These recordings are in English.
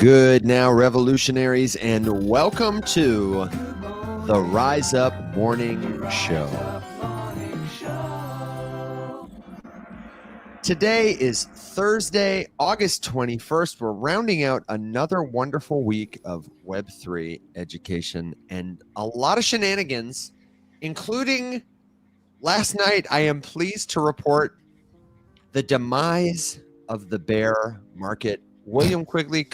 Good now, revolutionaries, and welcome to the Rise Up Morning Show. Today is Thursday, August 21st. We're rounding out another wonderful week of Web3 education and a lot of shenanigans, including last night. I am pleased to report the demise of the bear market. William Quigley,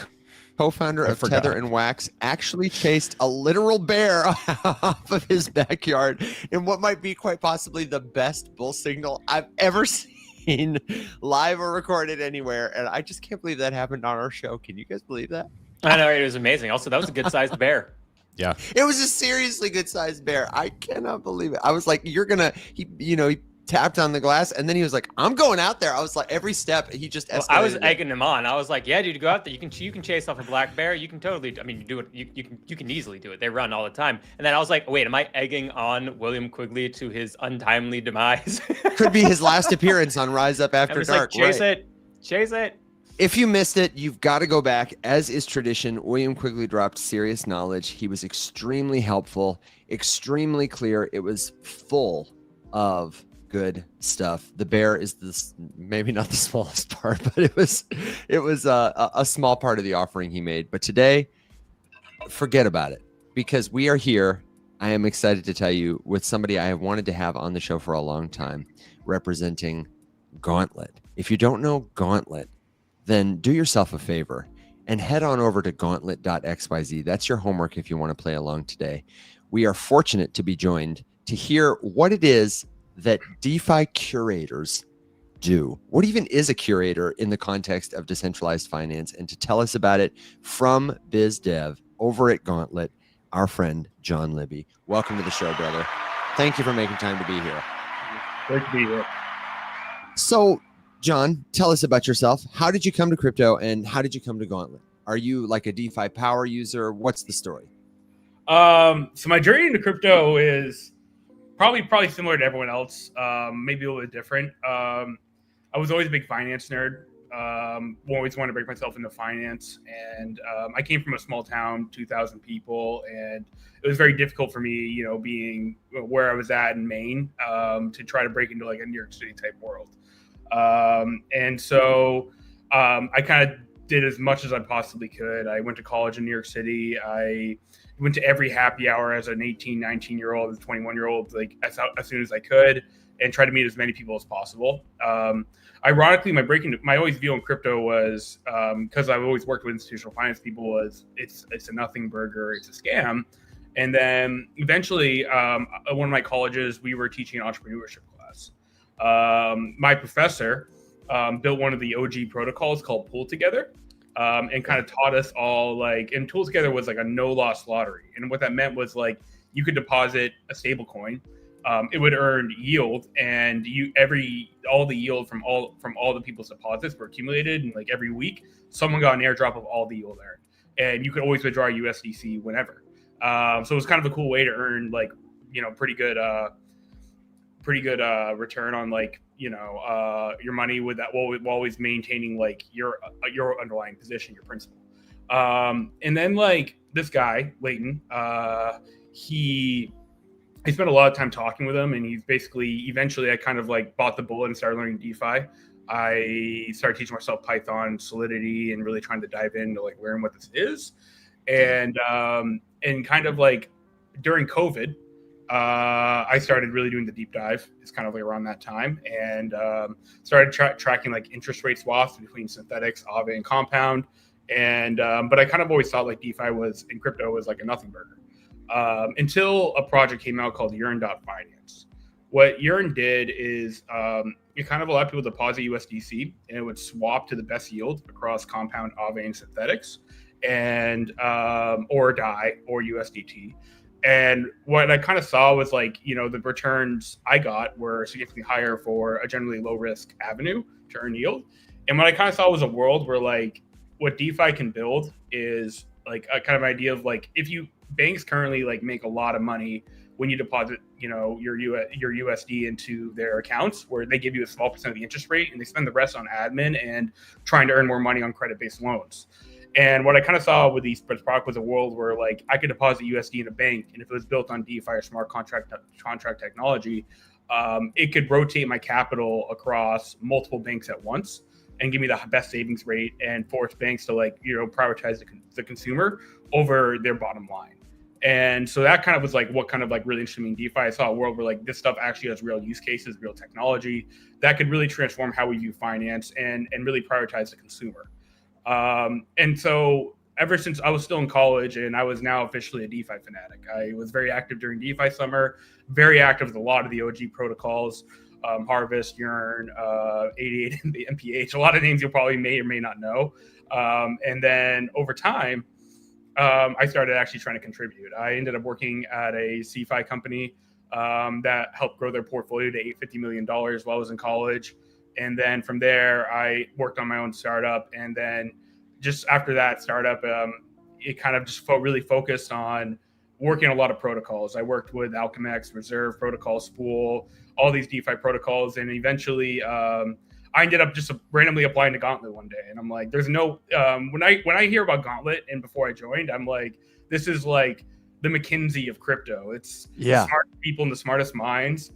co-founder of Tether and Wax, actually chased a literal bear off of his backyard in what might be quite possibly the best bull signal I've ever seen live or recorded anywhere. And I just can't believe that happened on our show. Can you guys believe that? I know, it was amazing. Also, that was a good-sized bear. Yeah, it was a seriously good-sized bear. I cannot believe it. I was like, "You're gonna," he tapped on the glass, and then he was like, "I'm going out there." I was like, every step he just escalated. I was egging him on. I was like, "Yeah, dude, go out there. You can chase off a black bear. You can totally. I mean, you do it. You can easily do it. They run all the time." And then I was like, "Wait, am I egging on William Quigley to his untimely demise?" Could be his last appearance on Rise Up After Dark. Like, chase it. If you missed it, you've got to go back. As is tradition, William Quigley dropped serious knowledge. He was extremely helpful, extremely clear. It was full of good stuff. The bear is this, maybe not the smallest part, but it was a small part of the offering he made. But today, forget about it, because we are here. I am excited to tell you with somebody I have wanted to have on the show for a long time, representing Gauntlet. If you don't know Gauntlet, then do yourself a favor and head on over to gauntlet.xyz. That's your homework if you want to play along today. We are fortunate to be joined to hear what it is that DeFi curators do. What even is a curator in the context of decentralized finance? And to tell us about it from biz dev over at Gauntlet, our friend Jon Libby. Welcome to the show, brother. Thank you for making time to be here. Great to be here. So, Jon, tell us about yourself. How did you come to crypto, and how did you come to Gauntlet? Are you like a DeFi power user? What's the story? So my journey into crypto is probably similar to everyone else, maybe a little bit different. I was always a big finance nerd. Always wanted to break myself into finance, and I came from a small town, 2,000 people, and it was very difficult for me, being where I was at in Maine, to try to break into like a New York City type world. And so I kind of did as much as I possibly could. I went to college in New York City. I went to every happy hour as an 18, 19-year-old, as a 21-year-old, like as soon as I could, and try to meet as many people as possible. Ironically, my always view on crypto was, because I've always worked with institutional finance people, was it's a nothing burger, it's a scam. And then eventually, one of my colleges, we were teaching an entrepreneurship class. My professor built one of the OG protocols called PoolTogether, and kind of taught us all and PoolTogether was like a no loss lottery. And what that meant was like you could deposit a stable coin, it would earn yield, and all the yield from all the people's deposits were accumulated, and like every week someone got an airdrop of all the yield earned, and you could always withdraw USDC whenever. So it was kind of a cool way to earn pretty good return on your money with that, while always maintaining like your underlying position, your principal. And then this guy Leighton, I spent a lot of time talking with him, and he's eventually I kind of bought the bullet and started learning DeFi. I started teaching myself Python, Solidity, and really trying to dive into learn what this is. And kind of during COVID, I started really doing the deep dive. It's kind of around that time, and started tracking interest rate swaps between synthetics, Aave, and compound. And but I kind of always thought DeFi was, in crypto, was like a nothing burger, until a project came out called Urine.finance. What Urine did is it kind of allowed people to deposit USDC, and it would swap to the best yield across compound, Aave, and synthetics, and or DAI or USDT. And what I kind of saw was the returns I got were significantly higher for a generally low risk avenue to earn yield. And what I kind of saw was a world where what DeFi can build is a kind of idea of if you banks currently make a lot of money when you deposit your USD into their accounts, where they give you a small percent of the interest rate and they spend the rest on admin and trying to earn more money on credit-based loans. And what I kind of saw with these product was a world where like I could deposit USD in a bank, and if it was built on DeFi or smart contract technology, it could rotate my capital across multiple banks at once and give me the best savings rate and force banks to like, prioritize the consumer over their bottom line. And so that kind of was like what kind of like really interested me in DeFi. I saw a world where like this stuff actually has real use cases, real technology that could really transform how we view finance and really prioritize the consumer. And so ever since I was still in college, and I was now officially a DeFi fanatic, I was very active during DeFi summer, very active with a lot of the OG protocols, Harvest, Yearn, 88, and the MPH, a lot of names you probably may or may not know. And then over time, I started actually trying to contribute. I ended up working at a CFI company that helped grow their portfolio to $850 million while I was in college. And then from there, I worked on my own startup. And then just after that startup, it kind of just really focused on working on a lot of protocols. I worked with Alchemex, Reserve Protocol, Spool, all these DeFi protocols. And eventually, I ended up just randomly applying to Gauntlet one day. And I'm like, there's no, when I hear about Gauntlet and before I joined, I'm like, this is like the McKinsey of crypto. It's the smart people and the smartest minds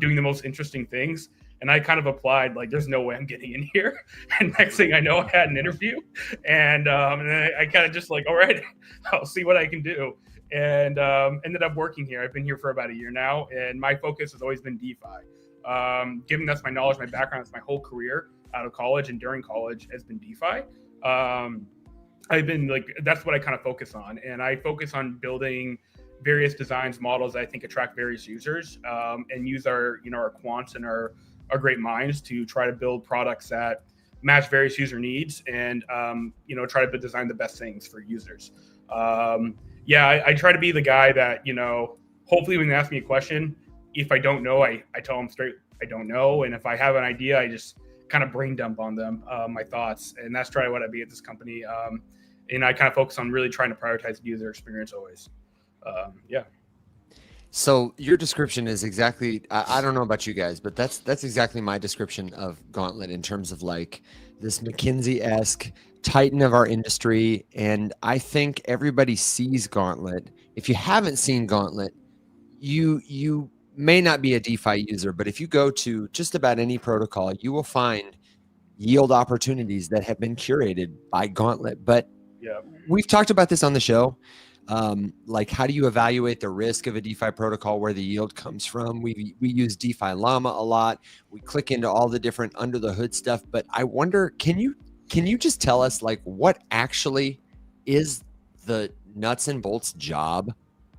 doing the most interesting things. And I kind of applied like, there's no way I'm getting in here. And next thing I know, I had an interview, and then I kind of just like, all right, I'll see what I can do. And ended up working here. I've been here for about a year now, and my focus has always been DeFi. Given that's my knowledge, my background, it's my whole career out of college and during college has been DeFi. I've been like, that's what I kind of focus on. And I focus on building various designs, models that I think attract various users, and use our quants and our great minds to try to build products that match various user needs and, try to design the best things for users. I try to be the guy that, hopefully when they ask me a question, if I don't know, I tell them straight, I don't know. And if I have an idea, I just kind of brain dump on them, my thoughts. And that's trying what I be at this company. And I kind of focus on really trying to prioritize the user experience always. So your description is exactly, I don't know about you guys, but that's exactly my description of Gauntlet in terms of like this McKinsey-esque titan of our industry. And I think everybody sees Gauntlet. If you haven't seen Gauntlet, you may not be a DeFi user, but if you go to just about any protocol, you will find yield opportunities that have been curated by Gauntlet. But we've talked about this on the show. Like, how do you evaluate the risk of a DeFi protocol, where the yield comes from? We use DeFi Llama a lot. We click into all the different under the hood stuff. But I wonder, can you just tell us like what actually is the nuts and bolts job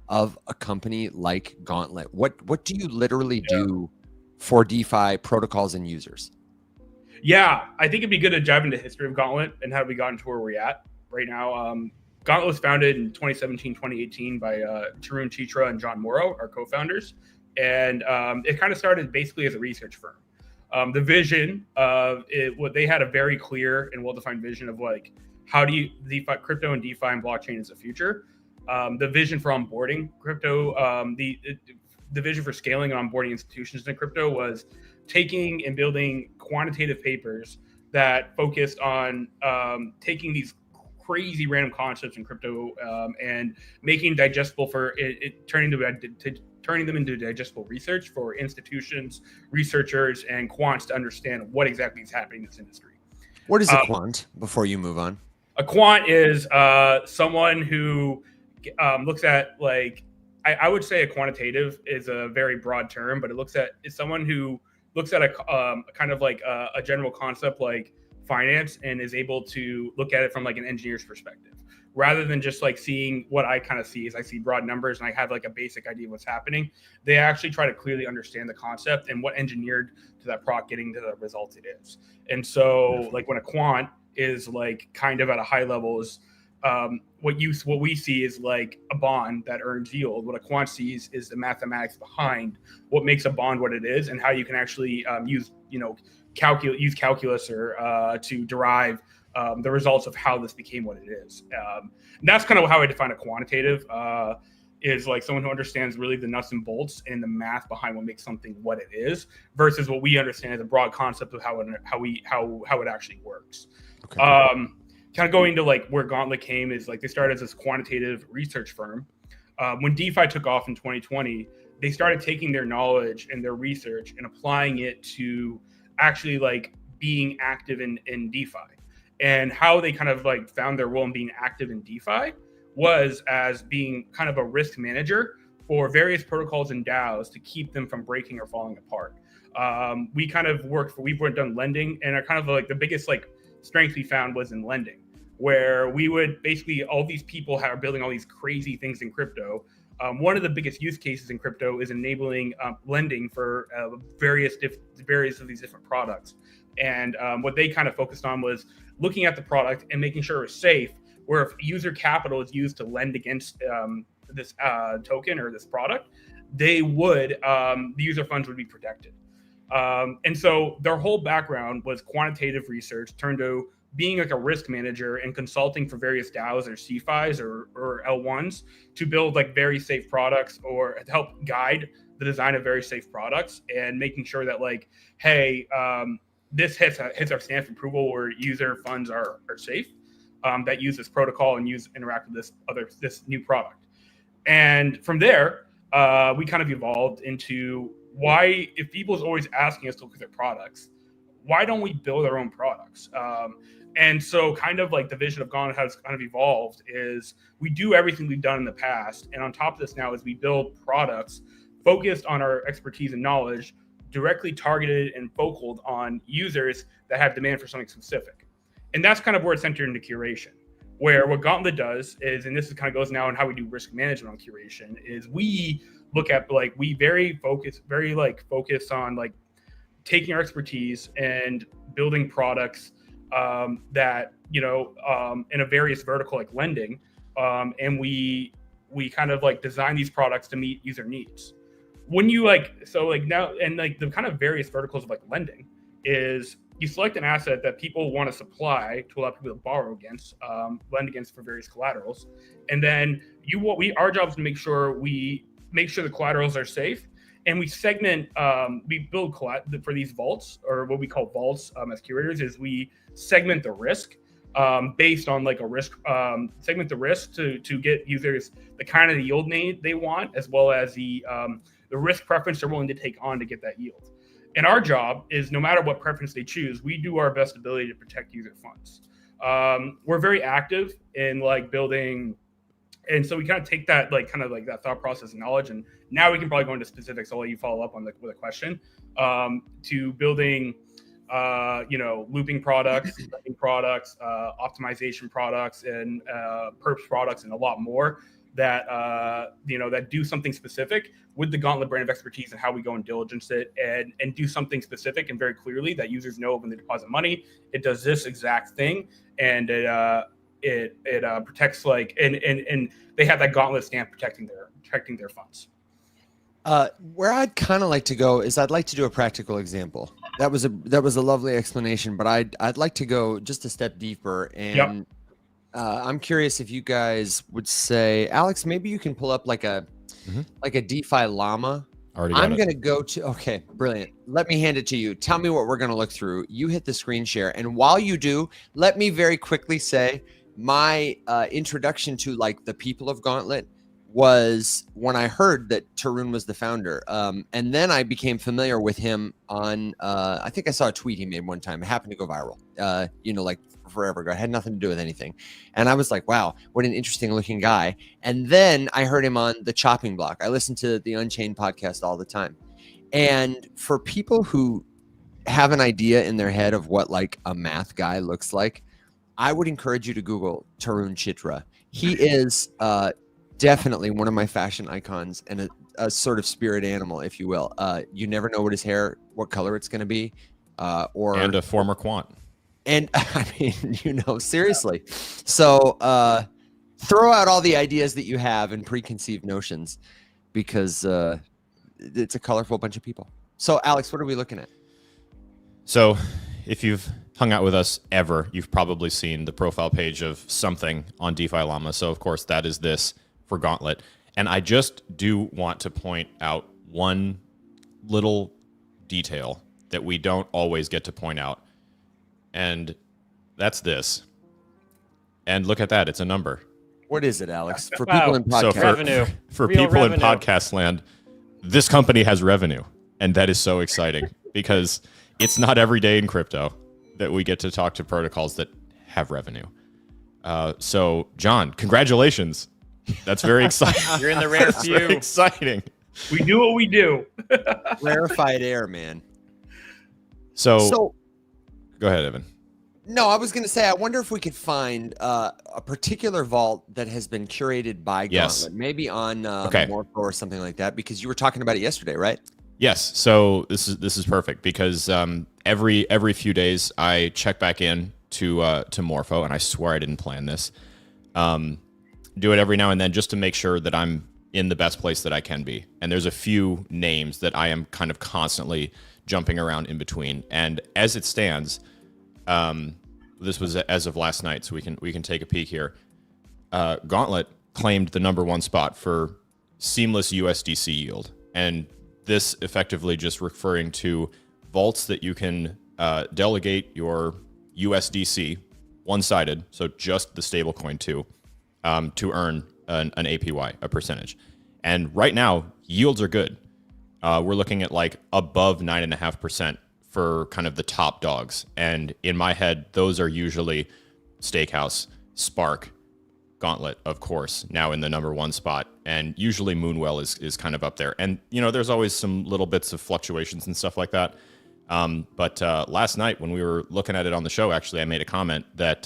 of a company like Gauntlet? What do you literally do for DeFi protocols and users? Yeah, I think it'd be good to dive into the history of Gauntlet and how we got into where we're at right now. Gauntlet was founded in 2017, 2018 by Tarun Chitra and John Morrow, our co-founders. And it kind of started basically as a research firm. The vision of it, what they had a very clear and well-defined vision of like, how do you DeFi, crypto and DeFi and blockchain is the future. The vision for onboarding crypto, the vision for scaling and onboarding institutions in crypto was taking and building quantitative papers that focused on taking these crazy random concepts in crypto and making digestible for turning them into digestible research for institutions, researchers, and quants to understand what exactly is happening in this industry. What is a quant before you move on? A quant is someone who looks at like, I would say a quantitative is a very broad term, but it's someone who looks at a kind of like a general concept like finance and is able to look at it from like an engineer's perspective, rather than just like seeing what I kind of see is I see broad numbers and I have like a basic idea of what's happening. They actually try to clearly understand the concept and what engineered to that product getting to the result it is. And so like when a quant is like kind of at a high level is what we see is like a bond that earns yield. What a quant sees is the mathematics behind what makes a bond what it is and how you can actually use calculus or to derive the results of how this became what it is. And that's kind of how I define a quantitative, is like someone who understands really the nuts and bolts and the math behind what makes something what it is, versus what we understand as a broad concept of how it actually works. Okay. kind of going to like where Gauntlet came is like they started as this quantitative research firm. When DeFi took off in 2020, they started taking their knowledge and their research and applying it to actually like being active in DeFi. And how they kind of like found their role in being active in DeFi was as being kind of a risk manager for various protocols and DAOs to keep them from breaking or falling apart. We kind of we've done lending, and our kind of like the biggest like strength we found was in lending, where we would basically, all these people are building all these crazy things in crypto. One of the biggest use cases in crypto is enabling lending for various of these different products. And what they kind of focused on was looking at the product and making sure it's safe, where if user capital is used to lend against this token or this product, they would, the user funds would be protected. And so their whole background was quantitative research turned to being like a risk manager and consulting for various DAOs or CFIs or L1s to build like very safe products or help guide the design of very safe products and making sure that like, hey, this hits our stamp of approval where user funds are safe, that use this protocol and interact with this new product. And from there, we kind of evolved into why, if people's always asking us to look at their products, why don't we build our own products? And so kind of like the vision of Gauntlet has kind of evolved is we do everything we've done in the past. And on top of this now is we build products focused on our expertise and knowledge, directly targeted and focused on users that have demand for something specific. And that's kind of where it's centered into curation, where what Gauntlet does is, and this is kind of goes now in how we do risk management on curation, is we look at like, we very focus on like taking our expertise and building products that, you know, in a various vertical like lending. And we kind of like design these products to meet user needs. When you like, so like now, and like the kind of various verticals of like lending is you select an asset that people want to supply to allow people to borrow against, lend against for various collaterals. And then our job is to make sure the collaterals are safe. And we segment, we build for these vaults, or what we call vaults as curators, is we segment the risk based on like a risk, segment the risk to get users the kind of yield they want, as well as the risk preference they're willing to take on to get that yield. And our job is, no matter what preference they choose, we do our best ability to protect user funds. We're very active in like building. And so we kind of take that, like, kind of like that thought process and knowledge. And now we can probably go into specifics. I'll let you follow up on with a question, to building, looping products, optimization products, and perps products, and a lot more that, that do something specific with the Gauntlet brand of expertise and how we go and diligence it and do something specific and very clearly that users know when they deposit money, it does this exact thing. And it protects like, and they have that Gauntlet stamp protecting their funds. Where I'd kind of like to go is I'd like to do a practical example. That was a lovely explanation, but I'd like to go just a step deeper. And I'm curious if you guys would say, Alex, maybe you can pull up like a DeFi llama. I'm going to go to, okay, brilliant. Let me hand it to you. Tell me what we're going to look through. You hit the screen share. And while you do, let me very quickly say my introduction to like the people of Gauntlet was when I heard that Tarun was the founder. And then I became familiar with him on, I think I saw a tweet he made one time. It happened to go viral, like forever ago. It had nothing to do with anything. And I was like, wow, what an interesting looking guy. And then I heard him on the chopping block. I listen to the Unchained podcast all the time. And for people who have an idea in their head of what like a math guy looks like, I would encourage you to Google Tarun Chitra. He is definitely one of my fashion icons and a sort of spirit animal, if you will. You never know what color it's going to be. And a former quant. And I mean, seriously. So throw out all the ideas that you have and preconceived notions, because it's a colorful bunch of people. So Alex, what are we looking at? So if you've hung out with us ever, you've probably seen the profile page of something on DeFi Llama. So of course that is this for Gauntlet. And I just do want to point out one little detail that we don't always get to point out. And that's this. And look at that. It's a number. What is it, Alex? For Wow. people in So podcast, Revenue. for Real people in revenue. podcast land, this company has revenue. And that is so exciting because it's not every day in crypto that we get to talk to protocols that have revenue. So, John, congratulations. That's very exciting. You're in the rare That's very few. exciting. We do what we do. rarefied air, man. So go ahead, Evan. No, I was going to say, I wonder if we could find a particular vault that has been curated by Yes. Gauntlet, maybe on Okay. Morpho or something like that, because you were talking about it yesterday, right? Yes. So this is perfect because every few days I check back in to Morpho, and I swear I didn't plan this. Do it every now and then just to make sure that I'm in the best place that I can be. And there's a few names that I am kind of constantly jumping around in between. And as it stands, this was as of last night, so we can take a peek here. Gauntlet claimed the #1 spot for seamless USDC yield, and this effectively just referring to vaults that you can delegate your USDC one-sided, so just the stablecoin to earn an APY, a percentage. And right now, yields are good. We're looking at like above 9.5% for kind of the top dogs. And in my head, those are usually Stakehouse, Spark, Gauntlet, of course, now in the #1 spot. And usually Moonwell is kind of up there. And, you know, there's always some little bits of fluctuations and stuff like that. But last night when we were looking at it on the show, actually, I made a comment that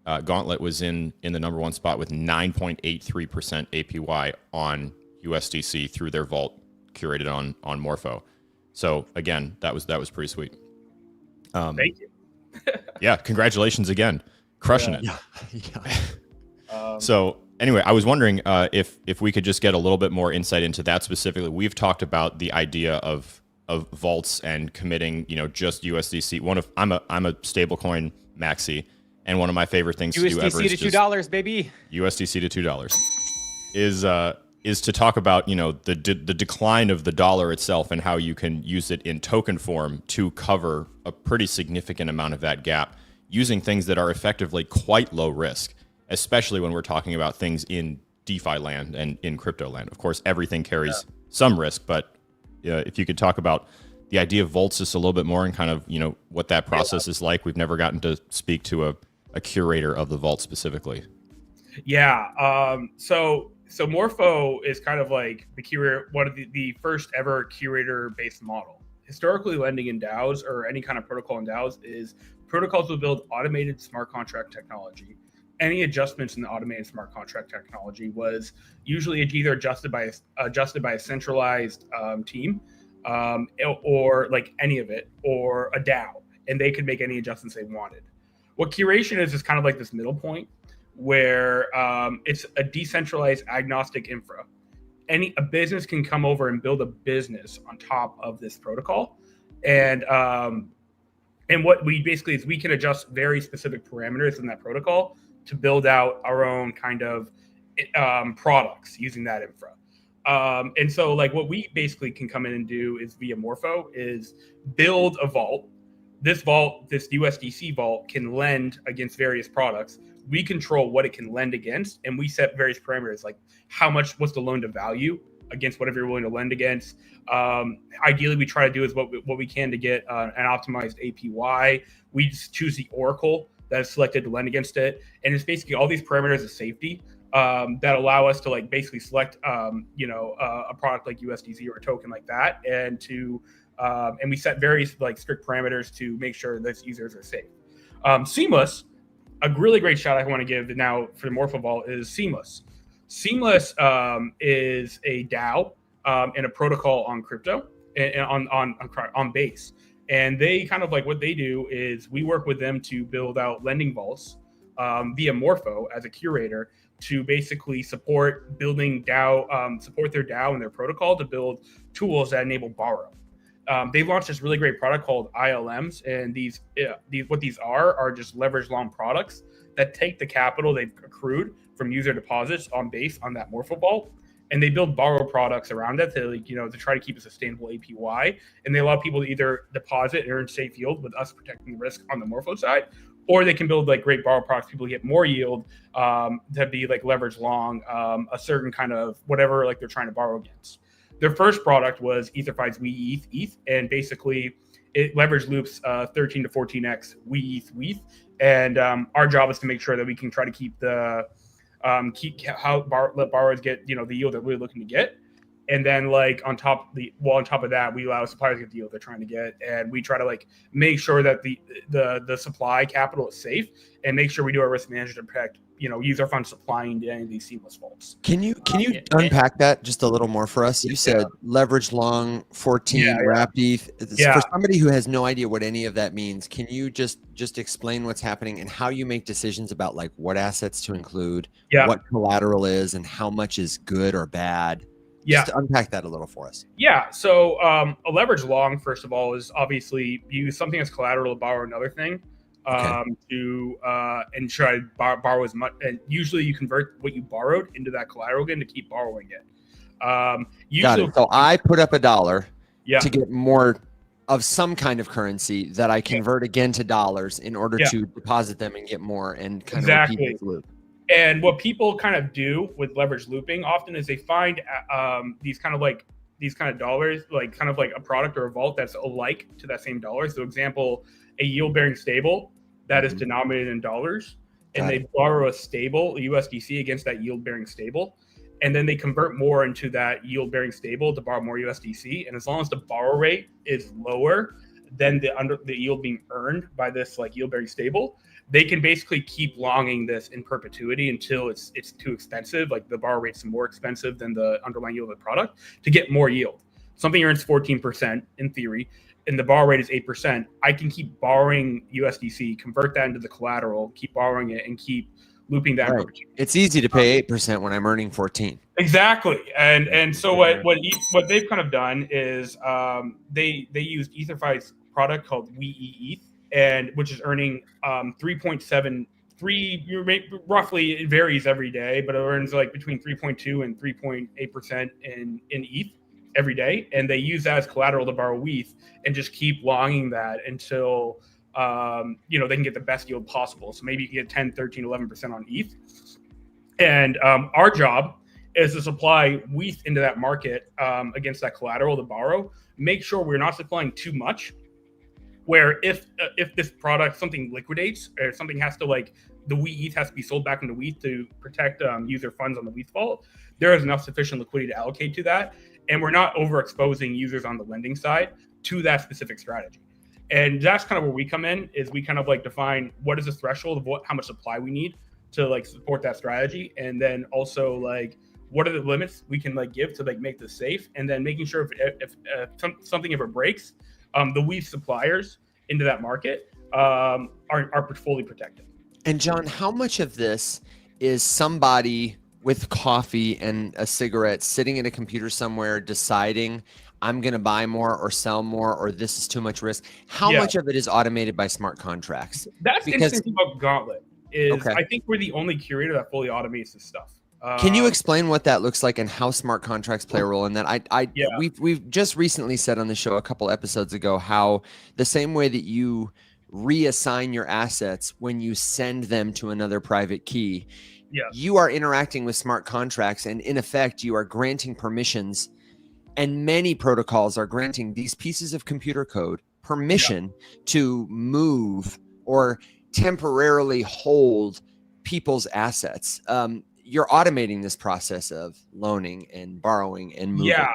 Gauntlet was in the #1 spot with 9.83% APY on USDC through their vault curated on Morpho. So again, that was pretty sweet. Thank you. Yeah, congratulations again, crushing it. Yeah. So anyway, I was wondering if we could just get a little bit more insight into that specifically. We've talked about the idea of vaults and committing, you know, just USDC. I'm a stablecoin maxi, and one of my favorite things to do ever USDC is to $2, baby. USDC to $2 is to talk about, you know, the decline of the dollar itself and how you can use it in token form to cover a pretty significant amount of that gap using things that are effectively quite low risk, especially when we're talking about things in DeFi land and in crypto land. Of course, everything carries some risk, but if you could talk about the idea of vaults just a little bit more and kind of, you know, what that process is like. We've never gotten to speak to a curator of the vault specifically. Yeah. So Morpho is kind of like the curator, one of the first ever curator-based model. Historically, lending in DAOs or any kind of protocol in DAOs is protocols will build automated smart contract technology. Any adjustments in the automated smart contract technology was usually either adjusted by a centralized team, or like any of it, or a DAO, and they could make any adjustments they wanted. What curation is kind of like this middle point where it's a decentralized agnostic infra. A business can come over and build a business on top of this protocol, and what we basically is we can adjust very specific parameters in that protocol to build out our own kind of products using that infra. And so like what we basically can come in and do is via Morpho is build a vault. This USDC vault can lend against various products. We control what it can lend against, and we set various parameters like what's the loan to value against whatever you're willing to lend against. Ideally, we try to do is what we can to get an optimized APY. We just choose the oracle that is selected to lend against it, and it's basically all these parameters of safety that allow us to like basically select a product like USDC or a token like that, and we set various like strict parameters to make sure that users are safe. Seamless. A really great shout I want to give now for the Morpho Vault is Seamless. Seamless is a DAO and a protocol on crypto and on Base. And they kind of like what they do is we work with them to build out lending vaults via Morpho as a curator to basically support building DAO, support their DAO and their protocol to build tools that enable borrow. They launched this really great product called ILMs, and these are just leverage loan products that take the capital they've accrued from user deposits on Base on that Morpho Vault, and they build borrow products around it to try to keep a sustainable APY, and they allow people to either deposit and earn safe yield with us protecting the risk on the Morpho side, or they can build like great borrow products. People get more yield to be like leverage long a certain kind of whatever like they're trying to borrow against. Their first product was DeFi's We ETH, and basically it leverage loops 13 to 14x We ETH. And our job is to make sure that we can try to keep the let borrowers get the yield that we're looking to get. And then like on top of that, we allow suppliers to get the yield they're trying to get, and we try to like make sure that the supply capital is safe, and make sure we do our risk management to protect user funds supplying to any of these seamless faults. Can you unpack that just a little more for us? You said leverage long 14 wrapped ETH. For somebody who has no idea what any of that means, can you just explain what's happening and how you make decisions about like what assets to include, what collateral is, and how much is good or bad? Just to unpack that a little for us. Yeah. So a leverage long, first of all, is obviously you use something as collateral to borrow another thing to and try to borrow as much. And usually you convert what you borrowed into that collateral again to keep borrowing it. Got it. So I put up $1 to get more of some kind of currency that I convert again to dollars in order to deposit them and get more and kind of repeat this loop. And what people kind of do with leverage looping often is they find these kind of dollars, like kind of like a product or a vault that's alike to that same dollar. So example, a yield bearing stable that is denominated in dollars, and they borrow a stable, a USDC, against that yield bearing stable. And then they convert more into that yield bearing stable to borrow more USDC. And as long as the borrow rate is lower than the yield being earned by this like yield bearing stable, they can basically keep longing this in perpetuity until it's too expensive. Like the borrow rate's more expensive than the underlying yield of the product to get more yield. Something earns 14% in theory, and the borrow rate is 8%. I can keep borrowing USDC, convert that into the collateral, keep borrowing it, and keep looping that. Right. It's easy to pay 8% when I'm earning 14. Exactly. And so what they've kind of done is they used DeFi's product called We ETH, and which is earning 3.73 roughly. It varies every day, but it earns like between 3.2 and 3.8% in ETH every day. And they use that as collateral to borrow ETH and just keep longing that until they can get the best yield possible. So maybe you can get 10, 13, 11% on ETH. And our job is to supply ETH into that market against that collateral to borrow. Make sure we're not supplying too much, where if this product, something liquidates or something has to like the ETH has to be sold back into ETH to protect user funds on the ETH vault, there is enough sufficient liquidity to allocate to that. And we're not overexposing users on the lending side to that specific strategy. And that's kind of where we come in, is we kind of like define what is the threshold of how much supply we need to like support that strategy. And then also like, what are the limits we can like give to like make this safe? And then making sure if something ever breaks, the ETH suppliers into that market are fully protected. And John, how much of this is somebody with coffee and a cigarette sitting at a computer somewhere deciding I'm going to buy more or sell more, or this is too much risk? How much of it is automated by smart contracts? That's the interesting thing about Gauntlet is I think we're the only curator that fully automates this stuff. Can you explain what that looks like and how smart contracts play a role in that? We've just recently said on the show a couple episodes ago how the same way that you reassign your assets when you send them to another private key, you are interacting with smart contracts, and in effect, you are granting permissions, and many protocols are granting these pieces of computer code permission to move or temporarily hold people's assets. You're automating this process of loaning and borrowing and moving. Yeah.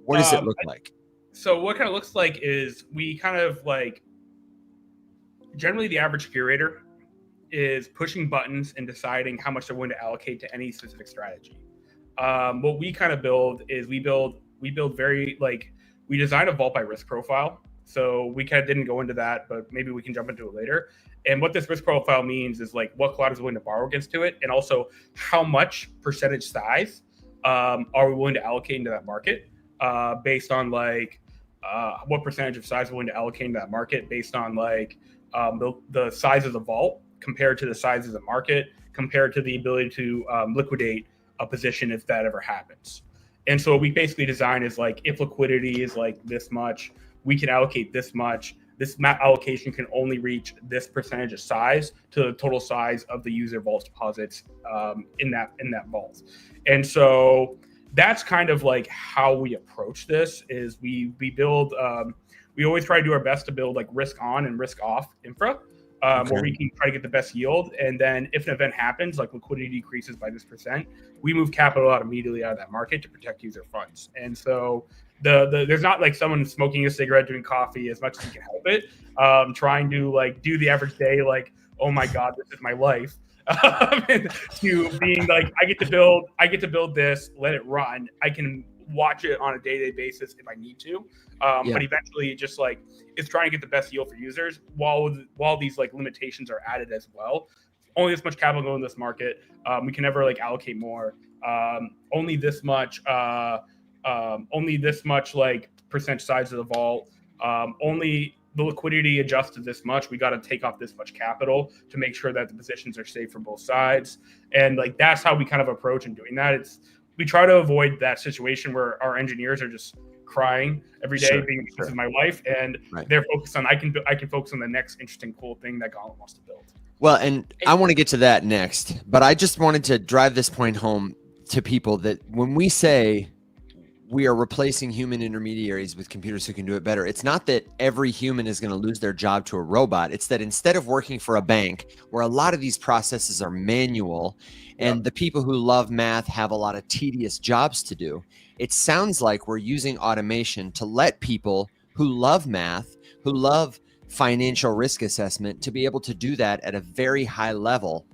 What does it look like? So what kind of looks like is we kind of like, generally the average curator is pushing buttons and deciding how much they're willing to allocate to any specific strategy. What we kind of build is we build very like, we design a vault by risk profile. So we kind of didn't go into that, but maybe we can jump into it later. And what this risk profile means is like what collateral is willing to borrow against to it, and also how much percentage size are we willing to allocate into that market based on like what percentage of size we're willing to allocate into that market based on like the size of the vault compared to the size of the market compared to the ability to liquidate a position if that ever happens. And so what we basically design is like if liquidity is like this much, we can allocate this much. this allocation can only reach this percentage of size to the total size of the user vault deposits in that vault. And so that's kind of like how we approach this. Is we build. We always try to do our best to build like risk on and risk off infra. Where we can try to get the best yield. And then if an event happens, like liquidity decreases by this percent, we move capital out immediately out of that market to protect user funds. And so there's not like someone smoking a cigarette, doing coffee as much as you can help it, trying to like do the average day, like, oh my God, this is my life. To being like, I get to build this, let it run. I can watch it on a day-to-day basis if I need to. But eventually just like it's trying to get the best yield for users while these like limitations are added as well. Only this much capital go in this market. We can never like allocate more. Only this much like percent size of the vault. Only the liquidity adjusts to this much. We got to take off this much capital to make sure that the positions are safe from both sides. And like that's how we kind of approach in doing that. We try to avoid that situation where our engineers are just crying every day, being this is my life, and they're focused on I can focus on the next interesting cool thing that Gauntlet wants to build. Well, and I want to get to that next, but I just wanted to drive this point home to people that when we say we are replacing human intermediaries with computers who can do it better, it's not that every human is going to lose their job to a robot. It's that instead of working for a bank where a lot of these processes are manual and the people who love math have a lot of tedious jobs to do, it sounds like we're using automation to let people who love math, who love financial risk assessment, to be able to do that at a very high level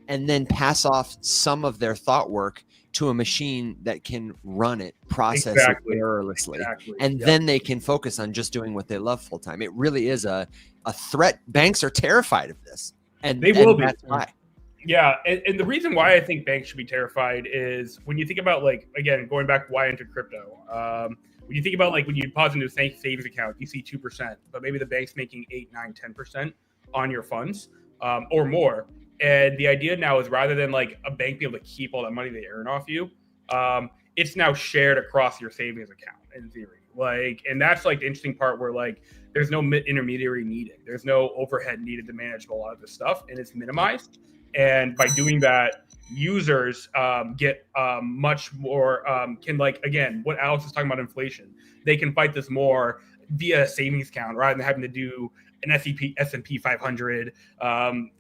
and then pass off some of their thought work to a machine that can run it, process it errorlessly. And then they can focus on just doing what they love full time. It really is a threat. Banks are terrified of this. And they will be. That's why. Yeah. And the reason why I think banks should be terrified is when you think about, like, again, going back to why I entered crypto, when you think about like when you deposit into a savings account, you see 2%, but maybe the bank's making 8, 9, 10% on your funds or more. And the idea now is rather than like a bank be able to keep all that money they earn off you, it's now shared across your savings account in theory. Like, and that's like the interesting part where like there's no intermediary needed. There's no overhead needed to manage a lot of this stuff, and it's minimized. And by doing that, users get much more, can like, again, what Alex is talking about inflation, they can fight this more via a savings account rather than having to do an S&P 500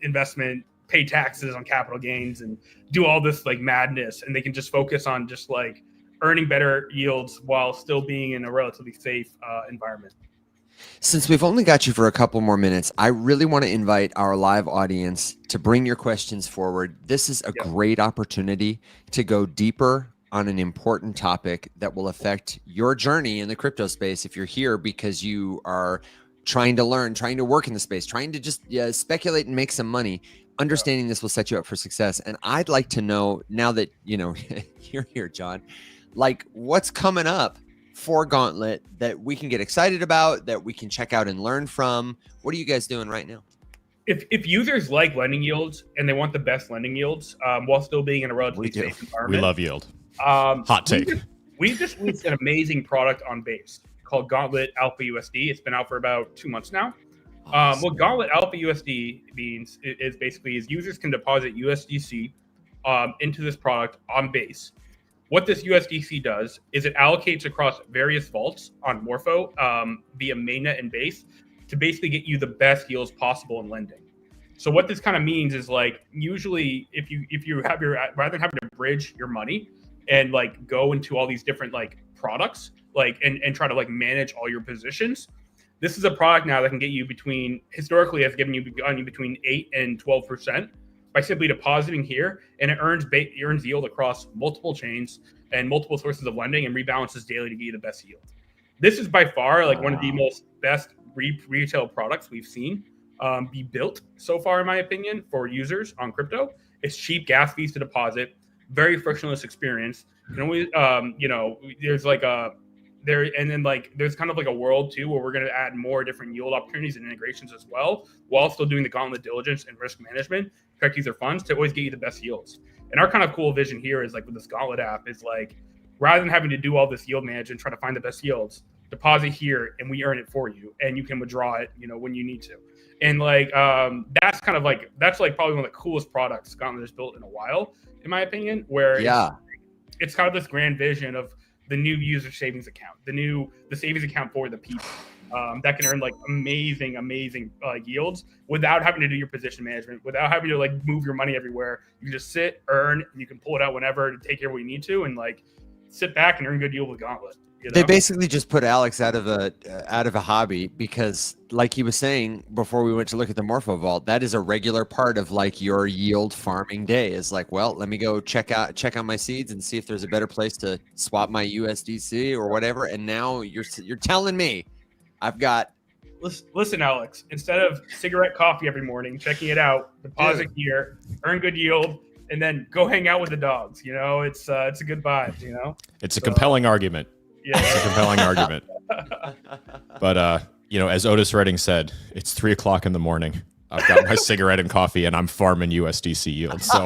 investment, pay taxes on capital gains and do all this like madness. And they can just focus on just like earning better yields while still being in a relatively safe environment. Since we've only got you for a couple more minutes, I really want to invite our live audience to bring your questions forward. This is a great opportunity to go deeper on an important topic that will affect your journey in the crypto space. If you're here because you are trying to learn, trying to work in the space, trying to just speculate and make some money, understanding this will set you up for success. And I'd like to know, now that you know you're here, Jon, like what's coming up for Gauntlet that we can get excited about, that we can check out and learn from? What are you guys doing right now? If users like lending yields and they want the best lending yields while still being in a relatively safe environment, we love yield. Hot take. We just released an amazing product on Base called Gauntlet Alpha USD. It's been out for about 2 months now. What Gauntlet Alpha USD means is basically users can deposit USDC into this product on Base. What this USDC does is it allocates across various vaults on Morpho via mainnet and Base to basically get you the best yields possible in lending. So what this kind of means is like usually if you have your, rather than having to bridge your money and like go into all these different like products like and try to like manage all your positions, this is a product now that can get you historically has given you between 8 and 12% by simply depositing here, and it earns yield across multiple chains and multiple sources of lending and rebalances daily to get you the best yield. This is by far like one of the most best retail products we've seen be built so far, in my opinion, for users on crypto. It's cheap gas fees to deposit, very frictionless experience. You can always, there's like there's kind of like a world too where we're going to add more different yield opportunities and integrations as well, while still doing the Gauntlet diligence and risk management, protect user funds to always get you the best yields. And our kind of cool vision here is like with this Gauntlet app is like, rather than having to do all this yield management, try to find the best yields, deposit here, and we earn it for you, and you can withdraw it, when you need to. And that's kind of that's probably one of the coolest products Gauntlet has built in a while, in my opinion. Where it's kind of this grand vision of the new user savings account, the savings account for the people. That can earn amazing yields without having to do your position management, without having to move your money everywhere. You can just sit, earn, and you can pull it out whenever to take care of what you need to, and sit back and earn good yield with Gauntlet. They basically just put Alex out of a hobby because, like he was saying before we went to look at the Morpho Vault, that is a regular part of your yield farming day. Is well, let me go check on my seeds and see if there's a better place to swap my USDC or whatever. And now you're telling me I've got. Listen, Alex. Instead of cigarette coffee every morning, checking it out, deposit here, earn good yield, and then go hang out with the dogs. It's a good vibe. It's a compelling argument. Yeah, it's a compelling argument. But as Otis Redding said, it's 3:00 in the morning. I've got my cigarette and coffee, and I'm farming USDC yield. So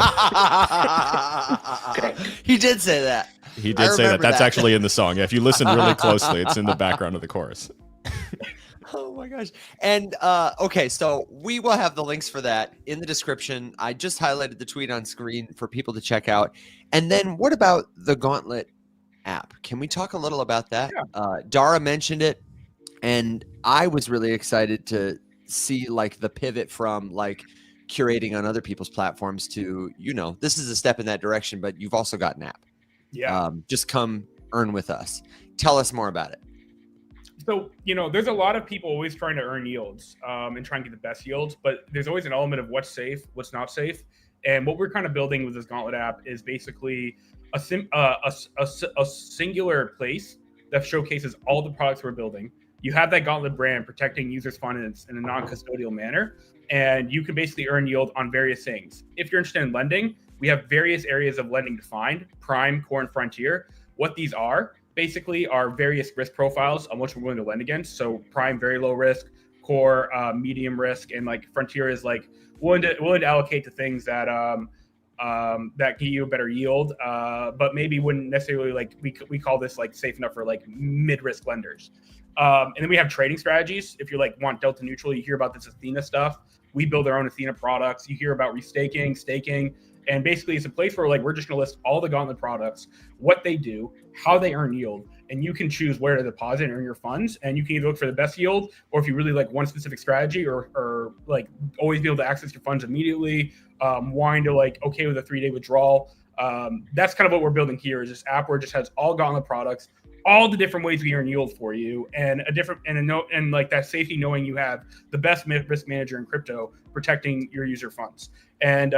he did say that. He did say that. That's actually in the song. Yeah, if you listen really closely, it's in the background of the chorus. Oh my gosh. And okay, so we will have the links for that in the description. I just highlighted the tweet on screen for people to check out. And then what about the Gauntlet app? Can we talk a little about that? Yeah. Dara mentioned it, and I was really excited to see the pivot from curating on other people's platforms to, this is a step in that direction, but you've also got an app. Yeah. Just come earn with us. Tell us more about it. So, there's a lot of people always trying to earn yields and trying to get the best yields, but there's always an element of what's safe, what's not safe. And what we're kind of building with this Gauntlet app is basically a singular place that showcases all the products we're building. You have that Gauntlet brand protecting users' funds in a non-custodial manner, and you can basically earn yield on various things. If you're interested in lending, we have various areas of lending defined: Prime, Core, and Frontier. What these are basically are various risk profiles on which we're willing to lend against. So Prime, very low risk; Core, medium risk; and Frontier is willing to allocate to things that that give you a better yield, but maybe wouldn't necessarily we call this safe enough for mid-risk lenders. And then we have trading strategies. If you want delta neutral, you hear about this Athena stuff. We build our own Athena products. You hear about restaking, staking, and basically it's a place where we're just gonna list all the Gauntlet products, what they do, how they earn yield, and you can choose where to deposit and earn your funds. And you can either look for the best yield, or if you really one specific strategy, or always be able to access your funds immediately, wanting to okay with a 3-day withdrawal. That's kind of what we're building here, is this app where it just has all Gauntlet products, all the different ways we earn yield for you, and that safety, knowing you have the best risk manager in crypto protecting your user funds. And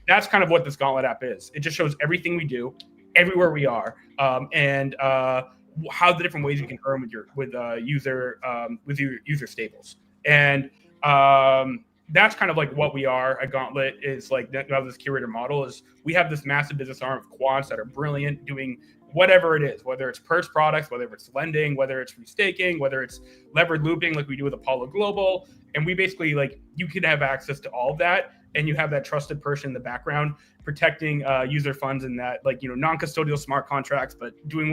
that's kind of what this Gauntlet app is. It just shows everything we do, everywhere we are, and how the different ways you can earn with user stables. And that's kind of what we are at Gauntlet, is we have this curator model. Is we have this massive business arm of quants that are brilliant doing whatever it is, whether it's purse products, whether it's lending, whether it's restaking, whether it's levered looping like we do with Apollo Global. And we basically you can have access to all of that, and you have that trusted person in the background protecting user funds in that non-custodial smart contracts, but pulling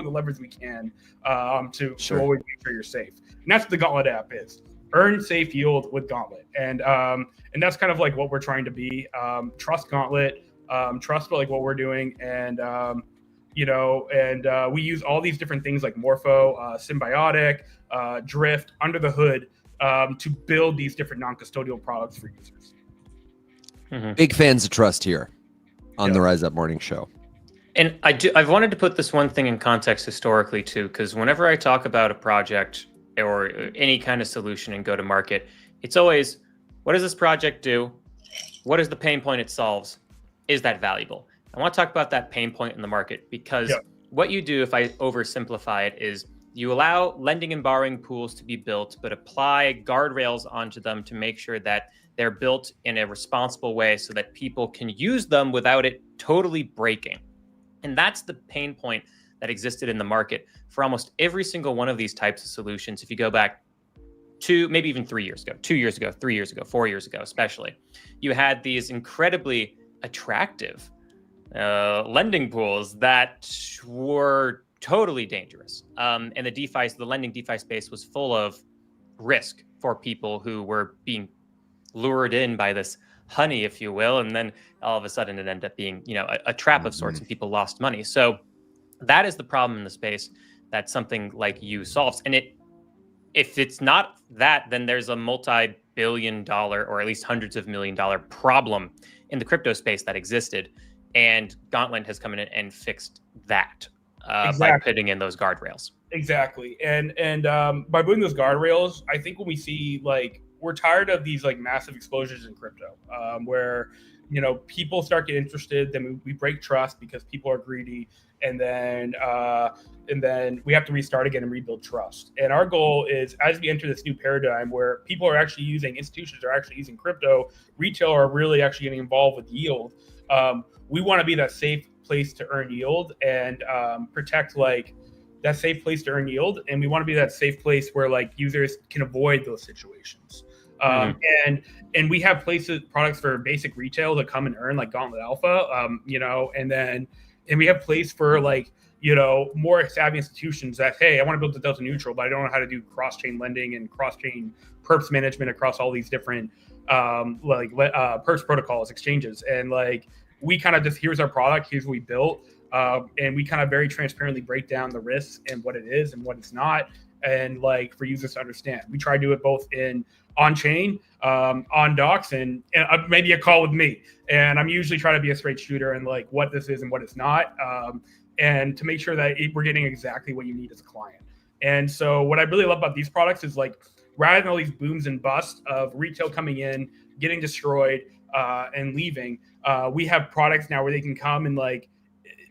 the levers we can to always make sure you're safe. And that's what the Gauntlet app is. Earn safe yield with Gauntlet. And that's kind of what we're trying to be. Trust Gauntlet, trust what we're doing, and we use all these different things like Morpho, Symbiotic, Drift under the hood to build these different non-custodial products for users. Mm-hmm. Big fans of trust here on the Rise Up Morning Show. And I've wanted to put this one thing in context historically too, because whenever I talk about a project or any kind of solution and go to market, it's always, what does this project do? What is the pain point it solves? Is that valuable? I want to talk about that pain point in the market, because what you do, if I oversimplify it, is you allow lending and borrowing pools to be built, but apply guardrails onto them to make sure that they're built in a responsible way so that people can use them without it totally breaking. And that's the pain point that existed in the market for almost every single one of these types of solutions. If you go back to maybe even 3 years ago, 2 years ago, 3 years ago, 4 years ago, especially, you had these incredibly attractive lending pools that were totally dangerous. And the lending DeFi space was full of risk for people who were being lured in by this honey, if you will, and then all of a sudden it ended up being, a trap of sorts, and people lost money. So that is the problem in the space that something like you solves. And if it's not that, then there's a multi-billion-dollar, or at least hundreds of $million problem in the crypto space that existed. And Gauntlet has come in and fixed that by putting in those guardrails. Exactly. And by putting those guardrails, I think when we see, like, we're tired of these like massive explosions in crypto, where people start getting interested, then we break trust because people are greedy, and then we have to restart again and rebuild trust. And our goal is, as we enter this new paradigm where people are actually institutions are actually using crypto, retail are really actually getting involved with yield. We want to be that safe place to earn yield and protect that safe place to earn yield, and we want to be that safe place where like users can avoid those situations. And we have products for basic retail to come and earn, like Gauntlet Alpha, and we have place for more savvy institutions that, hey, I want to build the Delta neutral, but I don't know how to do cross-chain lending and cross-chain perps management across all these different perps protocols, exchanges. And we kind of just, here's our product, here's what we built. And we kind of very transparently break down the risks and what it is and what it's not. And for users to understand, we try to do it both on-chain, on docs, and maybe a call with me. And I'm usually trying to be a straight shooter and what this is and what it's not. And to make sure that we're getting exactly what you need as a client. And so what I really love about these products is rather than all these booms and busts of retail coming in, getting destroyed, and leaving, we have products now where they can come and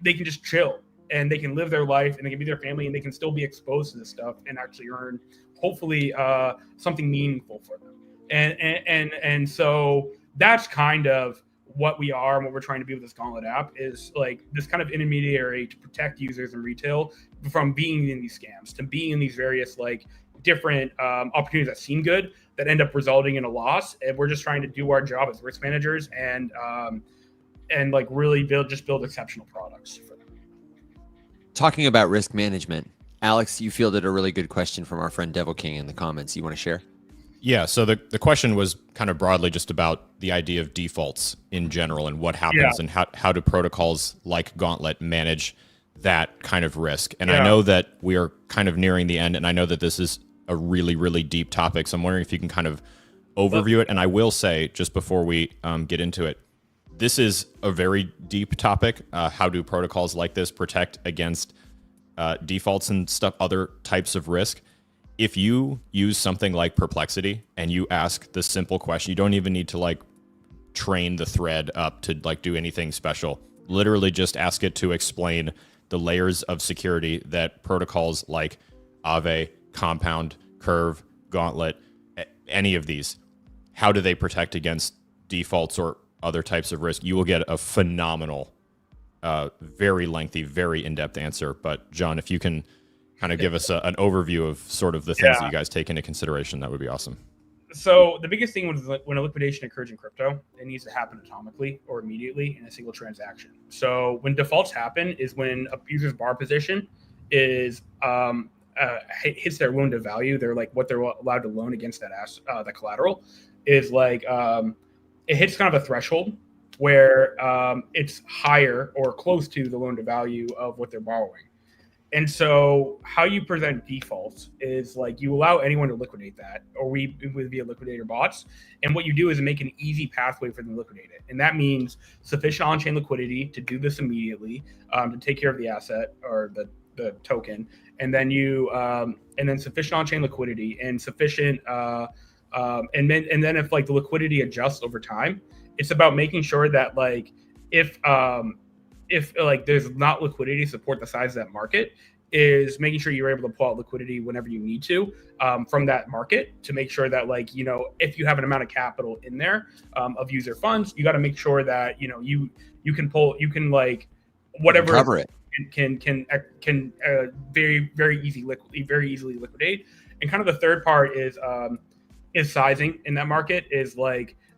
they can just chill and they can live their life and they can be their family and they can still be exposed to this stuff and actually earn hopefully something meaningful for them. And so that's kind of what we are and what we're trying to be with this Gauntlet app is this kind of intermediary to protect users in retail from being in these scams, to being in these various different opportunities that seem good that end up resulting in a loss. And we're just trying to do our job as risk managers and really build exceptional products for them. Talking about risk management, Alex, you fielded a really good question from our friend Devil King in the comments. You want to share? Yeah, so the question was kind of broadly just about the idea of defaults in general and what happens and how do protocols like Gauntlet manage that kind of risk. And I know that we are kind of nearing the end, and I know that this is a really, really deep topic. So I'm wondering if you can kind of overview it. And I will say, just before we get into it, this is a very deep topic. How do protocols like this protect against defaults and stuff, other types of risk? If you use something like Perplexity and you ask the simple question, you don't even need to train the thread up to do anything special. Literally just ask it to explain the layers of security that protocols like Aave, Compound, Curve, Gauntlet, any of these, how do they protect against defaults or other types of risk? You will get a phenomenal, very lengthy, very in-depth answer. But John, if you can kind of give us an overview of sort of the things that you guys take into consideration, that would be awesome. So the biggest thing when a liquidation occurs in crypto, it needs to happen atomically or immediately in a single transaction. So when defaults happen is when a user's bar position is hits their loan to value. They're what they're allowed to loan against that collateral is it hits kind of a threshold where it's higher or close to the loan to value of what they're borrowing. And so how you present defaults is you allow anyone to liquidate that, or we would be a liquidator bots. And what you do is make an easy pathway for them to liquidate it. And that means sufficient on-chain liquidity to do this immediately, to take care of the asset or the token. And then and then sufficient on-chain liquidity and sufficient, and then if the liquidity adjusts over time, it's about making sure that if there's not liquidity to support the size of that market, is making sure you're able to pull out liquidity whenever you need to from that market to make sure that if you have an amount of capital in there of user funds, you got to make sure that you can whatever cover it. Can very easily liquidate. And kind of the third part is sizing in that market is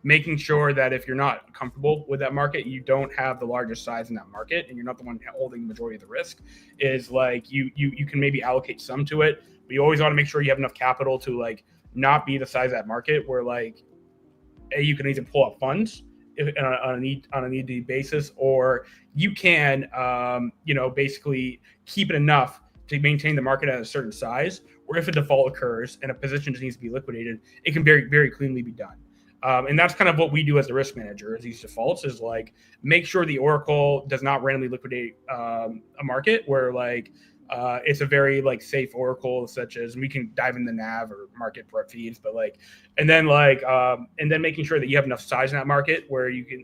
making sure that if you're not comfortable with that market, you don't have the largest size in that market, and you're not the one holding the majority of the risk. Is like you can maybe allocate some to it, but you always want to make sure you have enough capital to like not be the size of that market where like you can either pull up funds on a need basis, or you can basically keep it enough to maintain the market at a certain size, or if a default occurs and a position just needs to be liquidated, it can very, very cleanly be done. And that's kind of what we do as the risk manager, is these defaults is like make sure the Oracle does not randomly liquidate a market where like it's a very like safe Oracle, such as we can dive in the NAV or market prep feeds, but like, and then making sure that you have enough size in that market where you can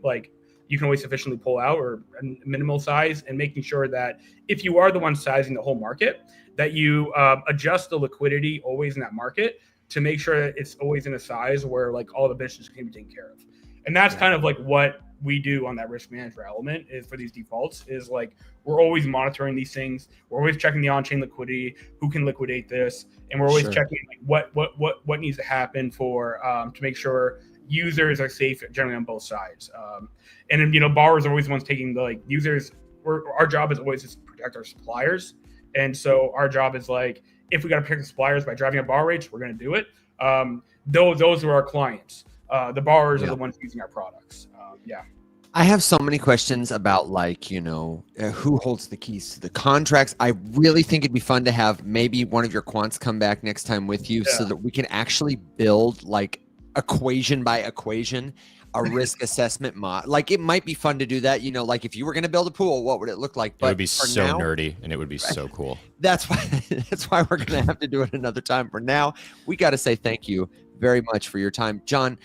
always sufficiently pull out, or a minimal size, and making sure that if you are the one sizing the whole market, that you adjust the liquidity always in that market to make sure that it's always in a size where like all the business can be taken care of. And that's kind of like what we do on that risk management element is for these defaults is like, we're always monitoring these things. We're always checking the on-chain liquidity, who can liquidate this. And we're always checking like what needs to happen for to make sure users are safe generally on both sides. And then, borrowers are always the ones taking the like users. Our job is always to protect our suppliers. And so our job is like, if we got to protect the suppliers by driving up borrow rates, we're going to do it. Those are our clients. The borrowers are the ones using our products. I have so many questions about like, who holds the keys to the contracts. I really think it'd be fun to have maybe one of your quants come back next time with you so that we can actually build like equation by equation a risk assessment mod. Like it might be fun to do that, like if you were going to build a pool, what would it look like? But it would be so nerdy and it would be so cool. That's why we're going to have to do it another time. For now, we got to say thank you very much for your time. Jon,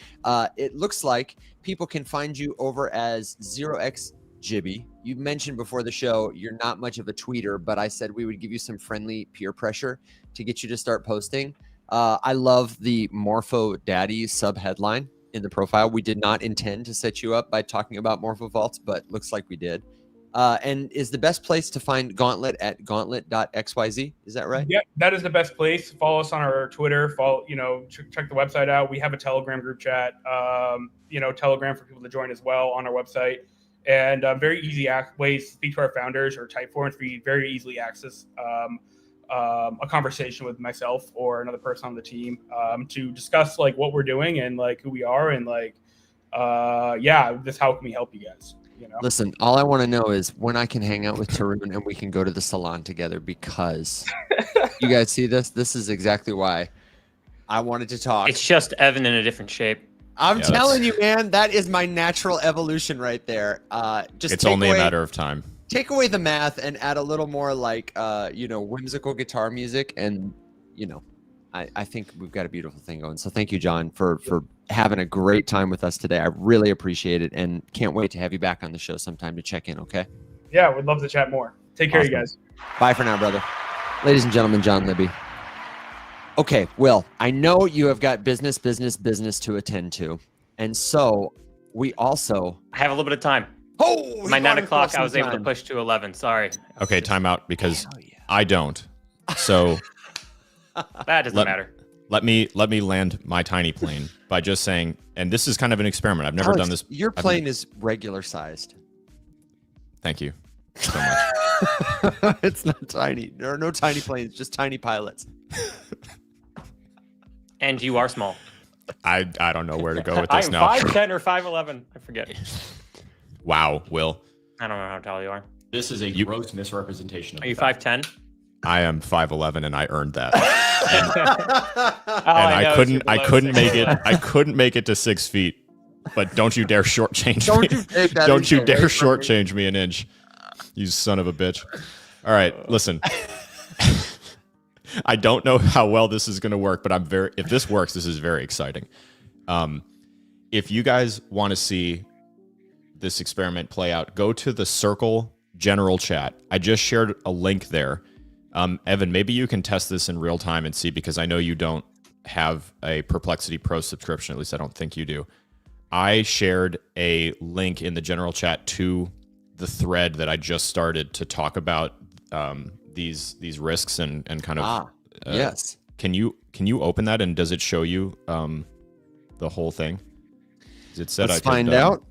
it looks like people can find you over as 0xGibby. You mentioned before the show, you're not much of a tweeter, but I said we would give you some friendly peer pressure to get you to start posting. I love the Morpho Daddy sub headline in the profile. We did not intend to set you up by talking about Morpho Vaults, but looks like we did. And is the best place to find Gauntlet at gauntlet.xyz? Is that right? Yeah, that is the best place. Follow us on our Twitter. Check the website out. We have a Telegram group chat. Telegram for people to join as well on our website. And very easy ways to speak to our founders or type forums for you. Very easily access a conversation with myself or another person on the team to discuss like what we're doing and like who we are and like this how can we help you guys. Listen, all I want to know is when I can hang out with Tarun and we can go to the salon together, because you guys see this? This is exactly why I wanted to talk. It's just Evan in a different shape. I'm telling you, man, that is my natural evolution right there. It's only a matter of time. Take away the math and add a little more like, whimsical guitar music. And, I think we've got a beautiful thing going. So thank you, Jon, for having a great time with us today. I really appreciate it and can't wait to have you back on the show sometime to check in. Okay. Yeah. We'd love to chat more. Take care, you guys. Bye for now, brother. Ladies and gentlemen, Jon Libby. Okay. Will, I know you have got business to attend to. And so we also I have a little bit of time. Oh, my 9 o'clock, I was able to push to 11. Sorry. Okay. Time out because I don't. So that doesn't matter. Let me land my tiny plane by just saying, and this is kind of an experiment. I've never done this. Your plane is regular sized. Thank you so much. It's not tiny. There are no tiny planes, just tiny pilots. And you are small. I don't know where to go with this I'm now. 5'10" or 5'11". I forget. Wow, Will. I don't know how tall you are. This is a gross misrepresentation of Are you 5'10"? I am 5'11" and I earned that. And I couldn't make it. I couldn't make it to 6 feet. But don't you dare shortchange me. Don't you dare shortchange me an inch. You son of a bitch. All right, listen. I don't know how well this is going to work, but if this works, this is very exciting. If you guys want to see this experiment play out, go to the Circle general chat. I just shared a link there. Evan, maybe you can test this in real time and see, because I know you don't have a Perplexity Pro subscription. At least I don't think you do. I shared a link in the general chat to the thread that I just started to talk about these risks and kind of. Yes. Can you open that, and does it show you the whole thing? It said Let's find out.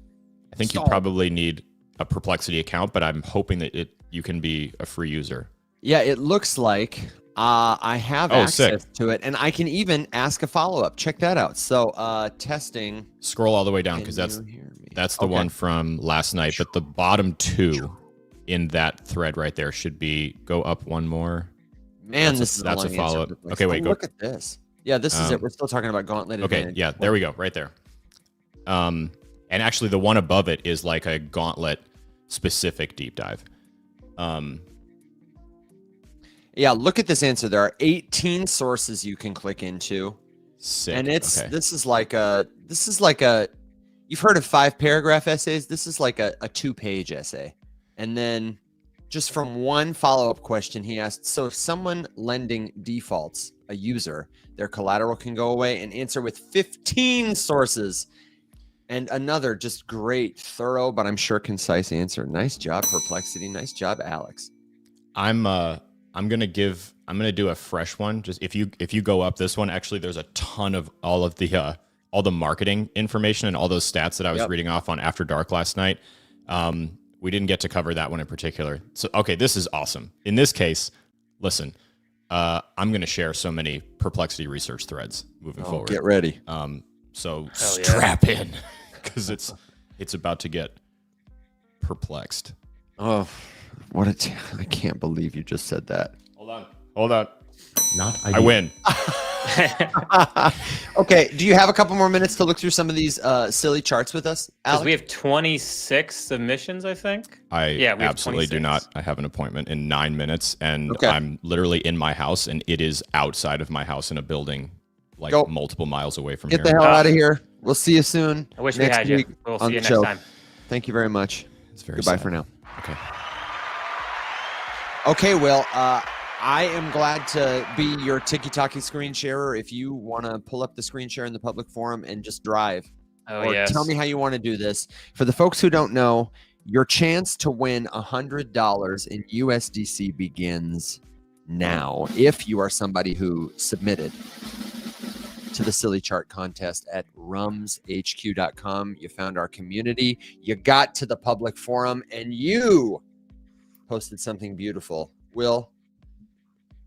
I think you probably need a Perplexity account, but I'm hoping that you can be a free user. Yeah, it looks like I have access to it, and I can even ask a follow-up. Check that out. So testing. Scroll all the way down because that's the one from last night. But the bottom two in that thread right there should go up one more. Man, that's a follow-up. Okay, wait. Look at this. Yeah, this is it. We're still talking about Gauntlet. Okay, Advantage. yeah, there we go, right there. And actually, the one above it is like a Gauntlet specific deep dive. Yeah, look at this answer. There are 18 sources you can click into. Sick. And this is like a you've heard of 5-paragraph essays. This is like a 2-page essay. And then just from one follow-up question, he asked, so if someone lending defaults a user, their collateral can go away, and answer with 15 sources. And another just great, thorough, but I'm sure concise answer. Nice job, Perplexity. Nice job, Alex. I'm gonna do a fresh one. Just if you go up this one, actually, there's a ton of all the marketing information and all those stats that I was reading off on After Dark last night. We didn't get to cover that one in particular. So okay, this is awesome. In this case, listen, I'm gonna share so many Perplexity research threads moving forward. Get ready. So strap in because it's about to get perplexed. Oh, I can't believe you just said that. Hold on. Not I win. Okay, do you have a couple more minutes to look through some of these silly charts with us, Alex? We have 26 submissions, I think. We absolutely do not. I have an appointment in 9 minutes, and I'm literally in my house, and it is outside of my house in a building like multiple miles away from here. Get the hell out of here. We'll see you soon. I wish we had you. We'll see you next time. Thank you very much. It's very Goodbye sad. for now. Okay. Okay, Will. I am glad to be your tiki-taki screen sharer. If you want to pull up the screen share in the public forum and just drive. Tell me how you want to do this. For the folks who don't know, your chance to win $100 in USDC begins now. If you are somebody who submitted to the Silly Chart contest at rumshq.com, you found our community, you got to the public forum, and you posted something beautiful. Will?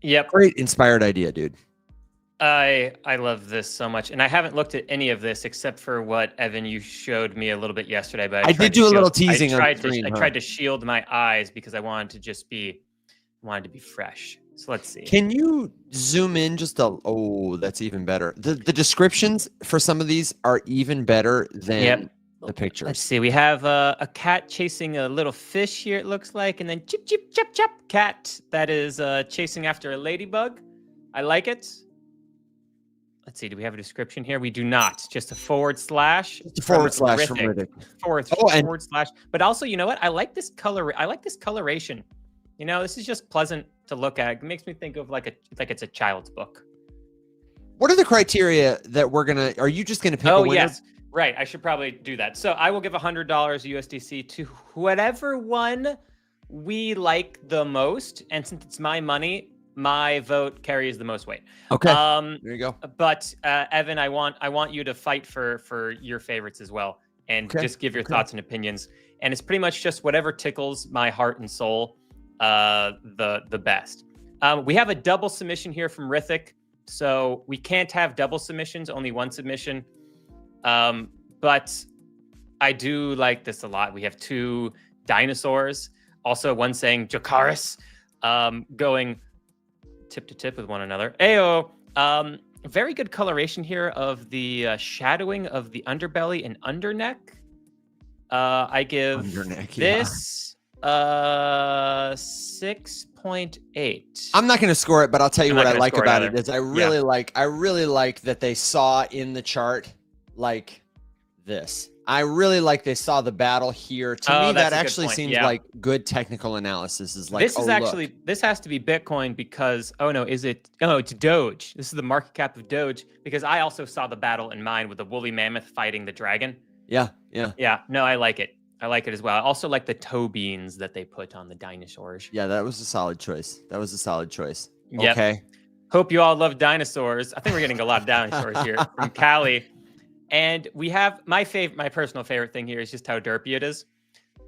Yep. Great inspired idea, dude. I love this so much, and I haven't looked at any of this except for what Evan you showed me a little bit yesterday. But I did do a little teasing. I tried to shield my eyes because I wanted to just be fresh. So let's see. Can you zoom in just a? Oh, that's even better. The descriptions for some of these are even better than the pictures. Let's see. We have a cat chasing a little fish here. It looks like, and then chip chip chop chop cat that is chasing after a ladybug. I like it. Let's see. Do we have a description here? We do not. Just a forward slash. Just a forward slash from Riddick. Forward slash. But also, you know what? I like this color. I like this coloration. You know, this is just pleasant to look at. It makes me think of like it's a child's book. What are the criteria that we're gonna? Are you just gonna pick? Oh a winner? Yes, right. I should probably do that. So I will give $100 USDC to whatever one we like the most, and since it's my money, my vote carries the most weight. Okay. There you go. But Evan, I want you to fight for your favorites as well, and just give your thoughts and opinions. And it's pretty much just whatever tickles my heart and soul the best. We have a double submission here from Rithik, so we can't have double submissions, only one submission. But I do like this a lot. We have 2 dinosaurs, also one saying Jokaris, going tip to tip with one another. Ayo. Very good coloration here of the shadowing of the underbelly and underneck. I give this 6.8. I'm not going to score it, but I'll tell you what I like about it is I really like that they saw in the chart like this. I really like they saw the battle here. To me, that actually seems like good technical analysis. Is like this has to be Bitcoin because it's Doge. This is the market cap of Doge because I also saw the battle in mind with the woolly mammoth fighting the dragon. Yeah. No, I like it. I like it as well. I also like the toe beans that they put on the dinosaurs. Yeah, that was a solid choice. Yep. Okay. Hope you all love dinosaurs. I think we're getting a lot of dinosaurs here from Callie. And we have my personal favorite thing here is just how derpy it is.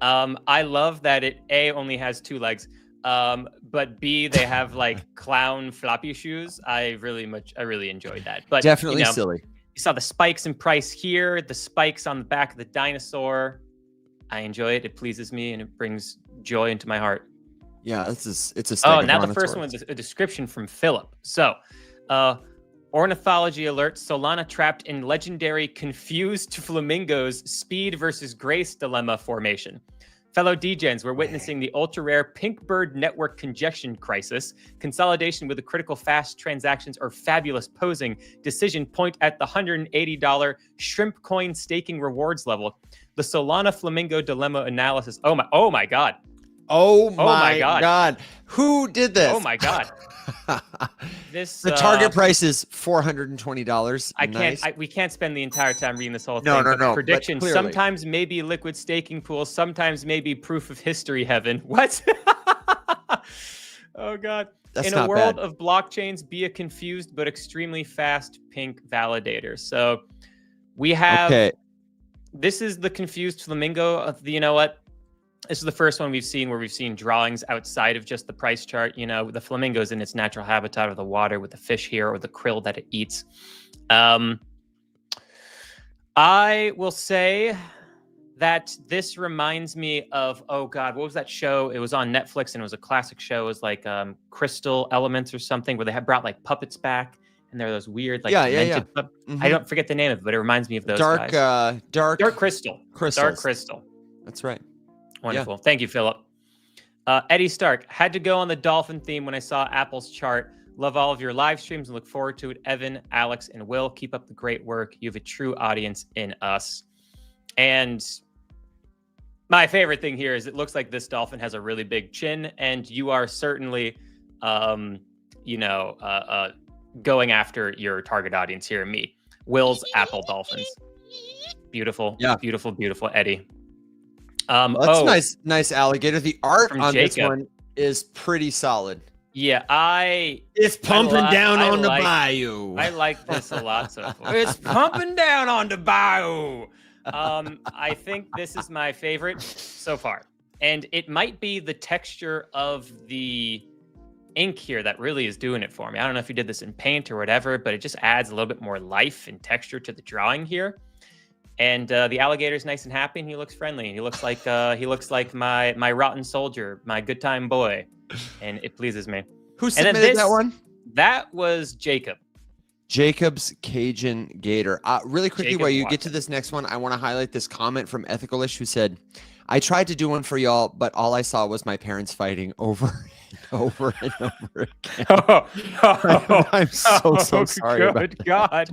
I love that it only has 2 legs, but B, they have like clown floppy shoes. I really enjoyed that. But Definitely silly. You saw the spikes in price here, the spikes on the back of the dinosaur. I enjoy it. It pleases me, and it brings joy into my heart. Yeah, it's a Oh, now the first one is a description from Philip. So, ornithology alert: Solana trapped in legendary confused flamingos speed versus grace dilemma formation. Fellow degens, we're witnessing the ultra-rare pink bird network congestion crisis. Consolidation with the critical fast transactions or fabulous posing. Decision point at the $180 shrimp coin staking rewards level. The Solana Flamingo dilemma analysis. Oh my God. Oh my God. Who did this? Oh my God. The target price is $420. We can't spend the entire time reading this whole thing. No. Prediction. Sometimes maybe liquid staking pool. Sometimes maybe proof of history heaven. What? Oh God. That's in not a world bad. of blockchains, be a confused but extremely fast pink validator. So we have. Okay. This is the confused flamingo. You know what? This is the first one we've seen where we've seen drawings outside of just the price chart. You know, the flamingo is in its natural habitat of the water with the fish here or the krill that it eats. I will say that this reminds me of, oh God, what was that show? It was on Netflix and it was a classic show. It was like Crystal Elements or something where they had brought like puppets back. And there are those weird, like, Mm-hmm. I don't forget the name of it, but it reminds me of those Dark Crystal. Crystals. Dark Crystal. That's right. Wonderful. Yeah. Thank you, Philip. Eddie Stark, had to go on the dolphin theme when I saw Apple's chart. Love all of your live streams and look forward to it. Evan, Alex, and Will, keep up the great work. You have a true audience in us. And my favorite thing here is it looks like this dolphin has a really big chin, and you are certainly, going after your target audience here, me. Will's Apple Dolphins. Beautiful, beautiful, beautiful, Eddie. That's nice alligator. The art on Jacob. this one is pretty solid. Yeah, It's pumping down on the like- bayou. I like this a lot so far. It's pumping down on the bayou. I think this is my favorite so far. And it might be the texture of the ink here that really is doing it for me. I don't know if you did this in paint or whatever, but it just adds a little bit more life and texture to the drawing here. And the alligator's nice and happy, and he looks friendly. And he looks like my rotten soldier, my good time boy, and it pleases me. Who submitted that one? That was Jacob. Jacob's Cajun Gator. Really quickly, Jacob while you Watson. get to this next one, I want to highlight this comment from Ethicalish, who said, "I tried to do one for y'all, but all I saw was my parents fighting over and over and over again." I'm so sorry. Good God.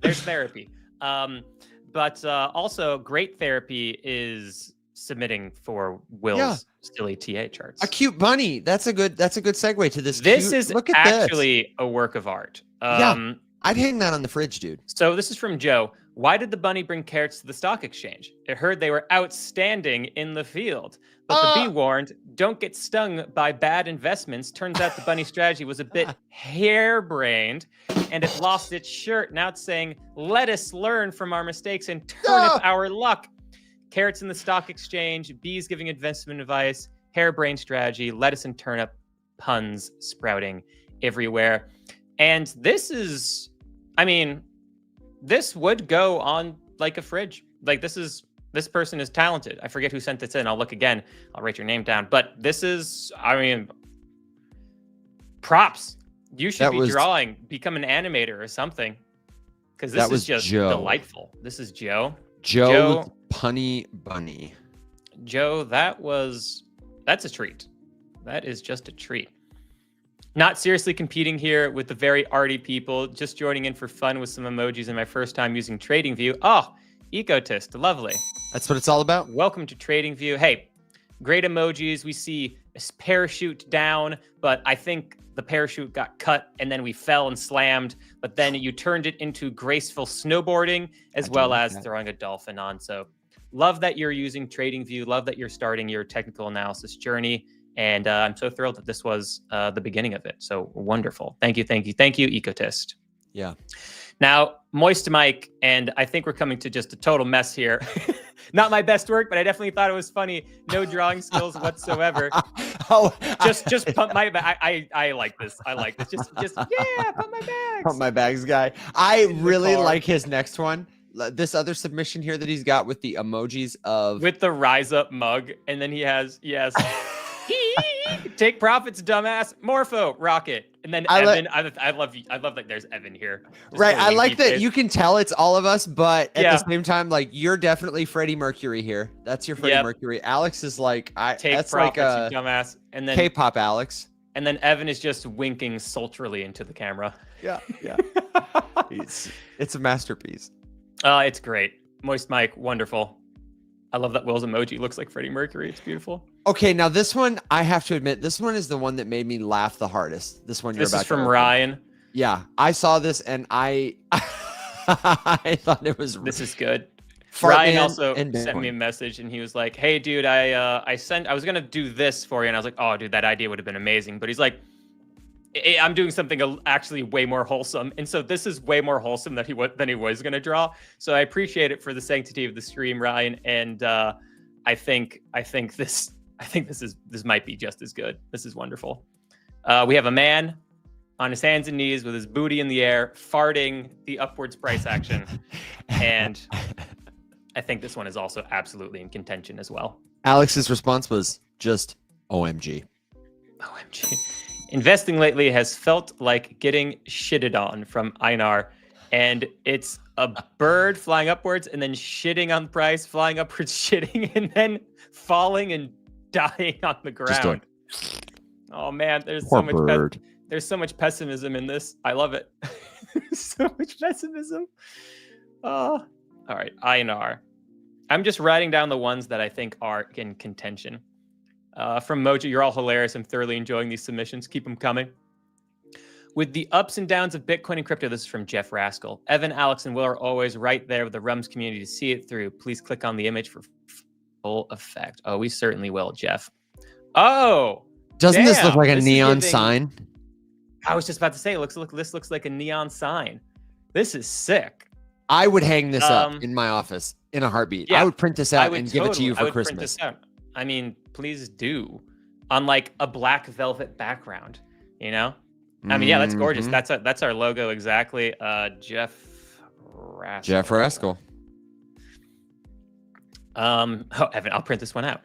There's therapy. But also great therapy is submitting for Will's silly TA charts. A cute bunny. That's a good segue to this. This cute, is look at actually a work of art. I'd hang that on the fridge, dude. So this is from Joe. Why did the bunny bring carrots to the stock exchange? It heard they were outstanding in the field. But the bee warned, don't get stung by bad investments. Turns out the bunny strategy was a bit harebrained and it lost its shirt. Now it's saying, let us learn from our mistakes and turnip our luck. Carrots in the stock exchange, bees giving investment advice, harebrained strategy, lettuce and turnip, puns sprouting everywhere. And this is, this would go on like a fridge. Like this person is talented. I forget who sent this in. I'll look again. I'll write your name down. But this is, props. You should be drawing, become an animator or something. Because this is just delightful. This is Joe. Joe Punny Bunny. Joe, that's a treat. That is just a treat. Not seriously competing here with the very arty people, just joining in for fun with some emojis in my first time using TradingView. Oh, Ecotist, lovely. That's what it's all about. Welcome to TradingView. Hey, great emojis. We see a parachute down, but I think the parachute got cut and then we fell and slammed, but then you turned it into graceful snowboarding as well as throwing a dolphin on. So love that you're using TradingView. Love that you're starting your technical analysis journey. And I'm so thrilled that this was the beginning of it. So wonderful. Thank you, Ecotist. Yeah. Now, Moist Mike, and I think we're coming to just a total mess here. Not my best work, but I definitely thought it was funny. No drawing skills whatsoever. Just pump my bag. I like this. I like this. Just yeah, pump my bags. Pump my bags guy. I really like his next one. This other submission here that he's got with the emojis of with the rise up mug, and then he has take profits, dumbass. Morpho rocket, and then Evan. I love you. I love that there's Evan here. Just right. I like that you can tell it's all of us, but at Yeah. the same time, like you're definitely Freddie Mercury here. That's your Freddie Yep. Mercury. Alex is like take that's profits, like you dumbass, and then K-pop Alex. and then Evan is just winking sultrily into the camera. Yeah, yeah. it's a masterpiece. It's great. Moist Mike, wonderful. I love that Will's emoji looks like Freddie Mercury. It's beautiful. Okay, now this one, I have to admit, this one is the one that made me laugh the hardest. This one you're This about is from to open. Ryan. Yeah, I saw this and I thought it was This is good. Fartman Ryan also and sent me a Bitcoin. message and he was like, "Hey, dude, I was gonna do this for you," and I was like, "Oh, dude, that idea would have been amazing." But he's like, I'm doing something actually way more wholesome, and so this is way more wholesome than he was gonna draw. So I appreciate it for the sanctity of the stream, Ryan. And I think this might be just as good. This is wonderful. We have a man on his hands and knees with his booty in the air, farting the upwards price action, and I think this one is also absolutely in contention as well. Alex's response was just OMG. OMG. Investing lately has felt like getting shitted on from Einar, and it's a bird flying upwards and then shitting on the price, flying upwards, shitting, and then falling and dying on the ground. Oh man, there's Poor so much bird. there's so much pessimism in this. I love it. There's so much pessimism. All right, Einar. I'm just writing down the ones that I think are in contention. From Mojo, you're all hilarious. I'm thoroughly enjoying these submissions. Keep them coming. With the ups and downs of Bitcoin and crypto, this is from Jeff Rascal. Evan, Alex, and Will are always right there with the Rums community to see it through. Please click on the image for full effect. Oh, we certainly will, Jeff. Oh, Doesn't this look damn, like a this is neon giving- sign? I was just about to say, this looks like a neon sign. This is sick. I would hang this up Um, in my office in a heartbeat. yeah, I would print this I out would and give it to you I for would print Christmas. this out. I mean, please do. On like a black velvet background, you know? I mean, yeah, that's gorgeous. Mhm. That's our logo exactly. Jeff Rascal. Jeff Rascal. Oh, Evan, I'll print this one out.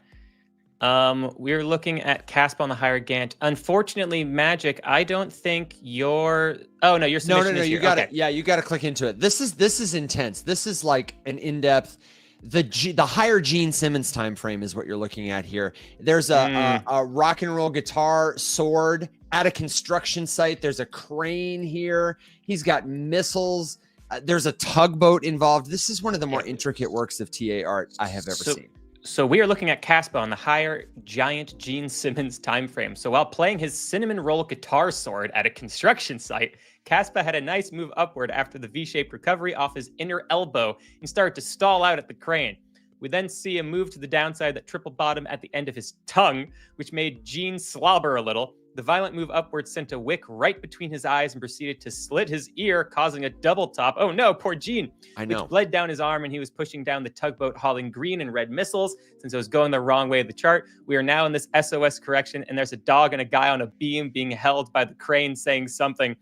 We're looking at KISSPA on the higher Gantt. Unfortunately, Magic, I don't think your your No, submission is you here. got Okay. it. Yeah, you got to click into it. This is intense. This is like an in-depth. The higher Gene Simmons time frame is what you're looking at here. There's a rock and roll guitar sword at a construction site. There's a crane here. He's got missiles. There's a tugboat involved. This is one of the more intricate works of TA art I have ever seen. So we are looking at KISSPA on the higher giant Gene Simmons time frame. So while playing his cinnamon roll guitar sword at a construction site, KISSPA had a nice move upward after the V-shaped recovery off his inner elbow and started to stall out at the crane. We then see a move to the downside that triple bottom at the end of his tongue, which made Gene slobber a little. The violent move upwards sent a wick right between his eyes and proceeded to slit his ear, causing a double top. Oh no, poor Gene. I know. Which bled down his arm, and he was pushing down the tugboat, hauling green and red missiles. Since it was going the wrong way of the chart, we are now in this SOS correction, and there's a dog and a guy on a beam being held by the crane saying something.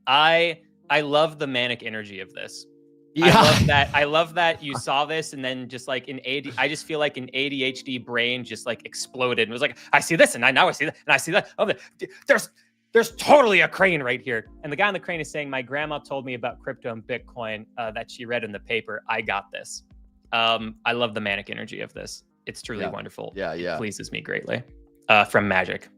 I love the manic energy of this. Yeah. I love that you saw this and then just like I just feel like an ADHD brain just like exploded and was like, I see this and now I see that and I see that. Oh, there's totally a crane right here. And the guy on the crane is saying, my grandma told me about crypto and Bitcoin that she read in the paper. I got this. I love the manic energy of this. It's truly wonderful. Yeah. It pleases me greatly. From Magic.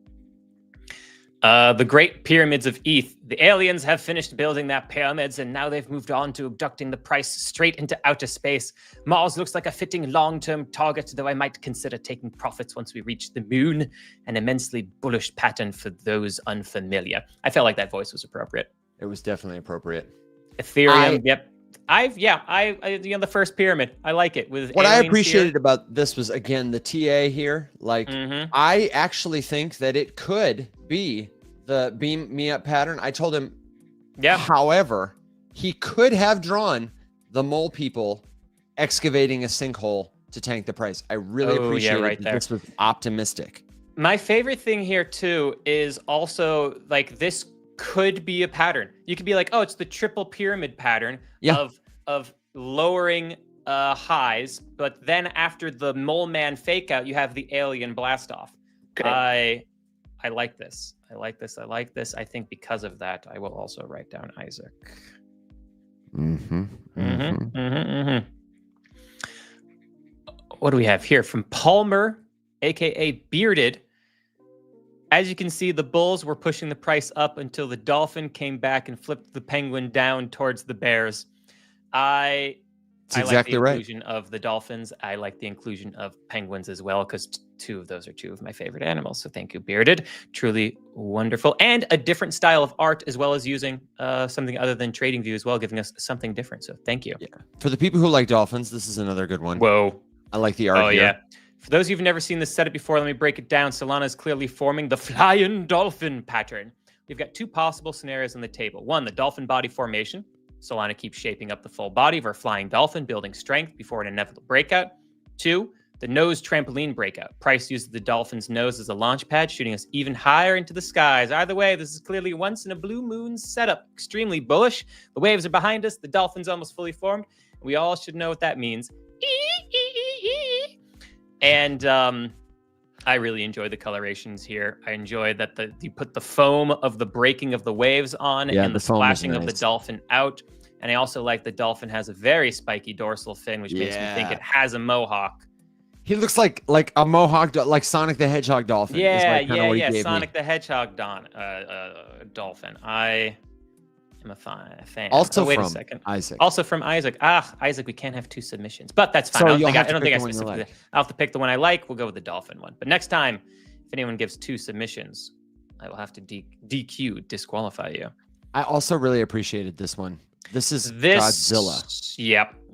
The Great Pyramids of ETH. The aliens have finished building their pyramids, and now they've moved on to abducting the price straight into outer space. Mars looks like a fitting long-term target, though I might consider taking profits once we reach the moon. An immensely bullish pattern for those unfamiliar. I felt like that voice was appropriate. It was definitely appropriate. Ethereum, yep. The first pyramid. I like it. With What I aliens appreciated here. about this was, again, the TA here. Like, I actually think that it could be the beam me up pattern. I told him, however, he could have drawn the mole people excavating a sinkhole to tank the price. I really appreciate right that there. this was optimistic. My favorite thing here too is also like this could be a pattern. You could be like, oh, it's the triple pyramid pattern of lowering highs, but then after the mole man fake out, you have the alien blast off. I like this. I like this. I like this. I think because of that, I will also write down Isaac. What do we have here from Palmer, aka Bearded? As you can see, the bulls were pushing the price up until the dolphin came back and flipped the penguin down towards the bears. I like the inclusion of the dolphins. I like the inclusion of penguins as well, because two of those are two of my favorite animals. So thank you, Bearded. Truly wonderful. And a different style of art, as well as using something other than trading view as well, giving us something different. So thank you. Yeah. For the people who like dolphins, this is another good one. Whoa. I like the art here. Yeah. For those of you who've never seen this setup before, let me break it down. Solana is clearly forming the flying dolphin pattern. We've got two possible scenarios on the table. One, the dolphin body formation. Solana keeps shaping up the full body of our flying dolphin, building strength before an inevitable breakout. Two, the nose trampoline breakout. Price uses the dolphin's nose as a launch pad, shooting us even higher into the skies. Either way, this is clearly once in a blue moon setup. Extremely bullish. The waves are behind us. The dolphin's almost fully formed. We all should know what that means. And I really enjoy the colorations here. I enjoy that you put the foam of the breaking of the waves on and the splashing of the dolphin out. And I also like the dolphin has a very spiky dorsal fin, which makes me think it has a mohawk. He looks like a mohawk, like Sonic the Hedgehog dolphin. Yeah. Sonic the Hedgehog dolphin. I am a fan. Also wait from a second. Isaac. Also from Isaac. Isaac, we can't have two submissions, but that's fine. So I don't think I like. specifically. I'll have to pick the one I like. We'll go with the dolphin one. But next time, if anyone gives two submissions, I will have to disqualify you. I also really appreciated this one. This is Godzilla.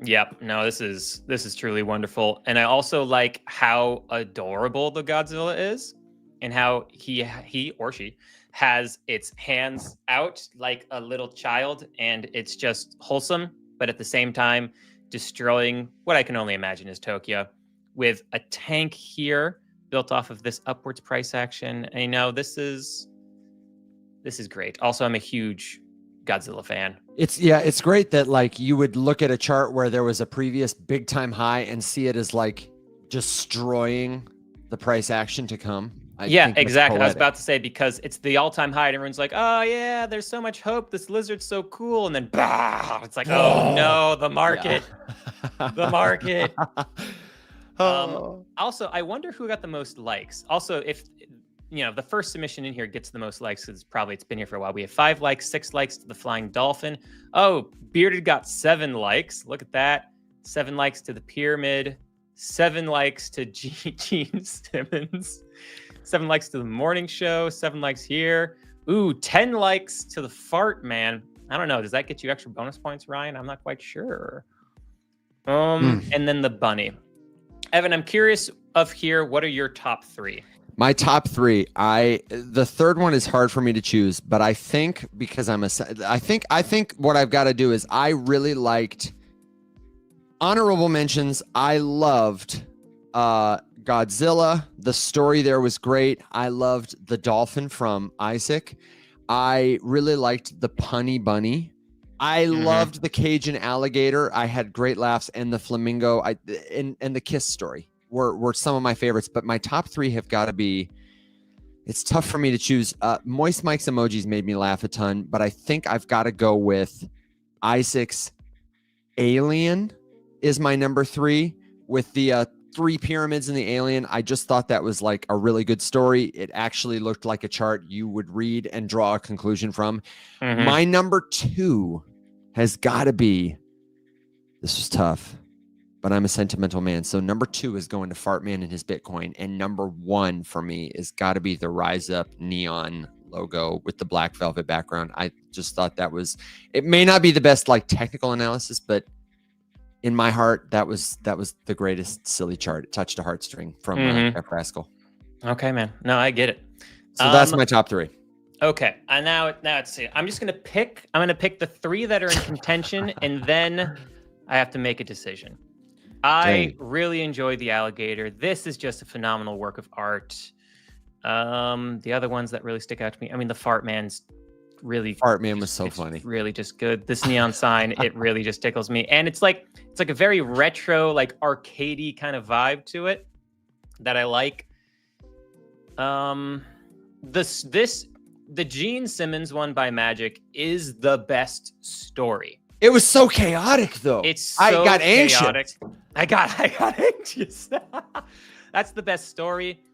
Yep. No, this is truly wonderful. And I also like how adorable the Godzilla is and how he or she has its hands out like a little child, and it's just wholesome, but at the same time destroying what I can only imagine is Tokyo, with a tank here built off of this upwards price action. And, you know, this is great. Also, I'm a huge Godzilla fan. It's great that like you would look at a chart where there was a previous big time high and see it as like destroying the price action to come. Yeah, exactly. I was about to say, because it's the all-time high and everyone's like, oh yeah, there's so much hope, this lizard's so cool, and then bah, it's like, oh no, the market. The market. Also, I wonder who got the most likes. Also, if you know, the first submission in here gets the most likes, because it's been here for a while. We have 5 likes, 6 likes to the flying dolphin. Oh, Bearded got 7 likes. Look at that. 7 likes to the pyramid. 7 likes to Gene Simmons. 7 likes to the morning show. 7 likes here. Ooh, 10 likes to the Fartman. I don't know. Does that get you extra bonus points, Ryan? I'm not quite sure. And then the bunny. Evan, I'm curious of here. What are your top 3? My top 3. The third one is hard for me to choose, but I think because I think what I've got to do is I really liked honorable mentions. I loved Godzilla. The story there was great. I loved the dolphin from Isaac. I really liked the punny bunny. I loved the Cajun alligator. I had great laughs, and the flamingo. And the kiss story were some of my favorites. But my top 3 have got to be. It's tough for me to choose. Moist Mike's emojis made me laugh a ton, but I think I've got to go with Isaac's alien is my number 3 with the 3 pyramids in the alien. I just thought that was like a really good story. It actually looked like a chart you would read and draw a conclusion from. My number 2 has got to be, this was tough, but I'm a sentimental man. So number 2 is going to Fartman and his Bitcoin. And number 1 for me is got to be the Rise Up neon logo with the black velvet background. I just thought that was, it may not be the best like technical analysis, but in my heart, that was the greatest silly chart. It touched a heartstring from Jeff Rascal. Okay, man. No, I get it. So that's my top 3. Okay, and now let's see. I'm gonna pick the 3 that are in contention, and then I have to make a decision. I really enjoy the alligator. This is just a phenomenal work of art. The other ones that really stick out to me, I mean, the Fartman's really Fartman was so funny. Really just good. This neon sign, it really just tickles me. And it's like a very retro, like arcadey kind of vibe to it that I like. The Gene Simmons one by Magic is the best story. It was so chaotic, though. It's so I got chaotic. anxious. I got anxious. That's the best story.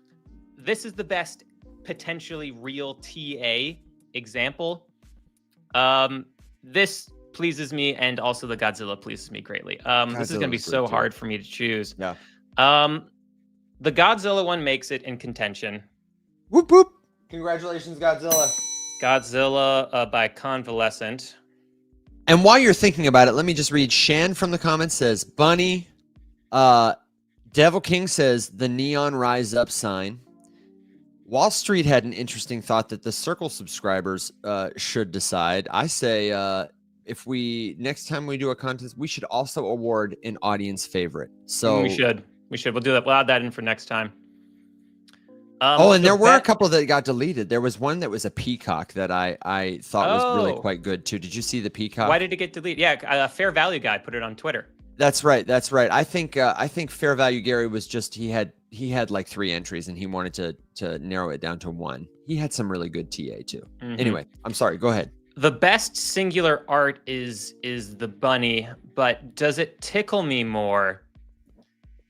This is the best potentially real TA example. This pleases me, and also the Godzilla pleases me greatly. This is gonna be so hard for me to choose. Yeah. The Godzilla one makes it in contention. Whoop whoop! Congratulations, Godzilla. Godzilla by Convalescent. And while you're thinking about it, let me just read. Shan from the comments says, Bunny. Devil King says, the neon rise up sign. Wall Street had an interesting thought that the Circle subscribers should decide. I say if next time we do a contest, we should also award an audience favorite. So we should. We'll do that. We'll add that in for next time. And there were a couple that got deleted. There was one that was a peacock that I thought was really quite good too. Did you see the peacock? Why did it get deleted? Yeah, a Fair Value guy put it on Twitter. That's right. I think Fair Value Gary was just he had like 3 entries and he wanted to narrow it down to 1. He had some really good TA too. Anyway, I'm sorry. Go ahead. The best singular art is the bunny, but does it tickle me more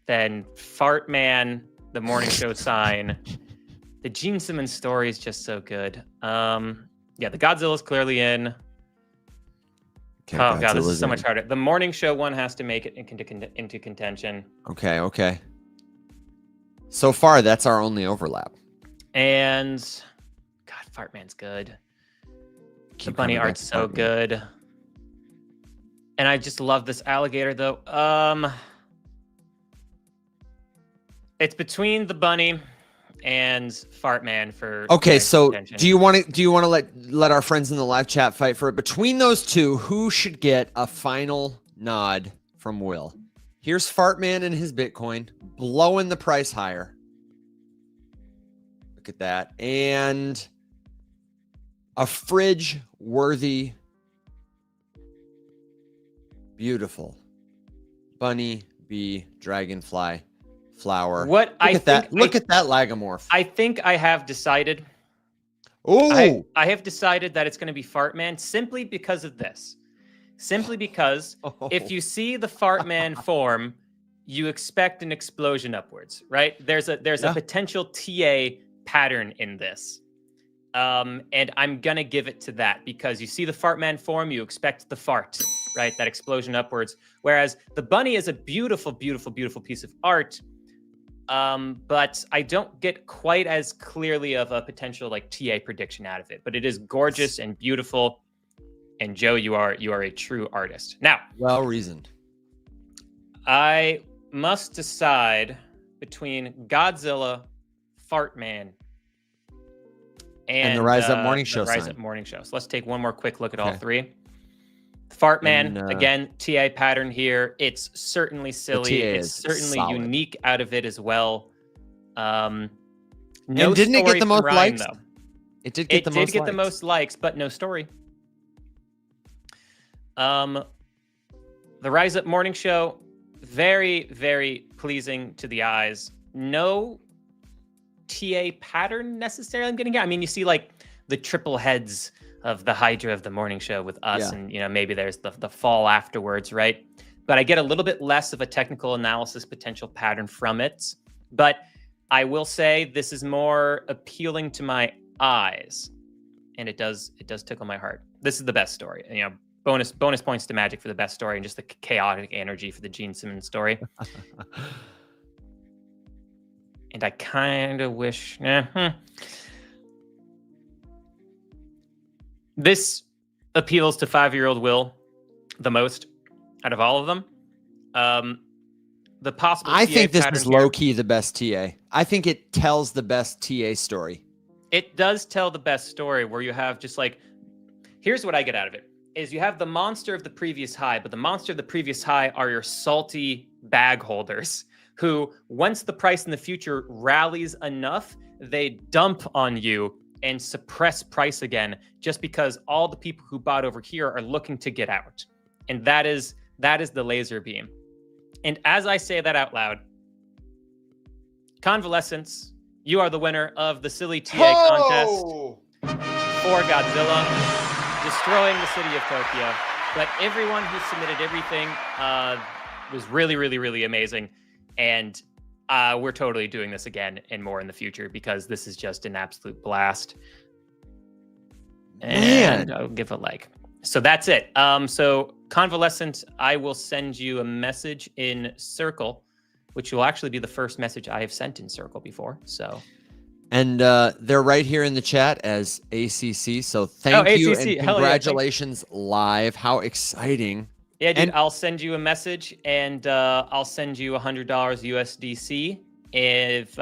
than Fartman, the morning show sign? The Gene Simmons story is just so good. Yeah, the Godzilla's clearly in. Okay, oh god, this is so much harder. The morning show one has to make it into contention. Okay. So far, that's our only overlap. And God, Fartman's good. The bunny art's so good. And I just love this alligator though. It's between the bunny and Fartman for so contention. do you want to let our friends in the live chat fight for it? Between those two, who should get a final nod from Will? Here's Fartman and his Bitcoin blowing the price higher. Look at that. And a fridge worthy, beautiful bunny, bee, dragonfly, flower. Look at that lagomorph. I think I have decided. Oh, I have decided that it's going to be Fartman simply because of this. Simply because if you see the Fartman form, you expect an explosion upwards, right? There's a potential TA pattern in this. And I'm going to give it to that because you see the Fartman form, you expect the fart, right? That explosion upwards. Whereas the bunny is a beautiful, beautiful, beautiful piece of art. But I don't get quite as clearly of a potential like TA prediction out of it, but it is gorgeous and beautiful. And Joe, you are a true artist. Now, well reasoned. I must decide between Godzilla, Fartman, and the Rise Up Morning Show. Rise Up Morning Show. So let's take one more quick look at all 3. Fartman, again, TA pattern here. It's certainly silly. It's certainly solid. Unique out of it as well. No, and didn't it get the most Ryan, likes? though. It did get the most likes, but no story. The Rise Up Morning Show, very, very pleasing to the eyes. No TA pattern necessarily I'm getting here. I mean, you see like the triple heads of the Hydra of the morning show with us, and maybe there's the fall afterwards, right? But I get a little bit less of a technical analysis potential pattern from it. But I will say this is more appealing to my eyes, and it does tickle my heart. This is the best story. Bonus points to Magic for the best story, and just the chaotic energy for the Gene Simmons story. And I kind of wish. This appeals to 5-year-old Will the most out of all of them. The possible. I think this is low key the best TA. I think it tells the best TA story. it does tell the best story where you have just like, here's what I get out of it, is you have the monster of the previous high, but the monster of the previous high are your salty bag holders who, once the price in the future rallies enough, they dump on you and suppress price again, just because all the people who bought over here are looking to get out. And that is the laser beam. And as I say that out loud, Convalescence, you are the winner of the Silly TA contest for Godzilla, destroying the city of Tokyo. But everyone who submitted everything was really, really, really amazing. And we're totally doing this again and more in the future, because this is just an absolute blast. And I'll give a like. So that's it. So Convalescent, I will send you a message in Circle, which will actually be the first message I have sent in Circle before. So, and they're right here in the chat as ACC. So thank you and congratulations live. How exciting! Yeah, dude, I'll send you a message, and I'll send you $100 USDC. If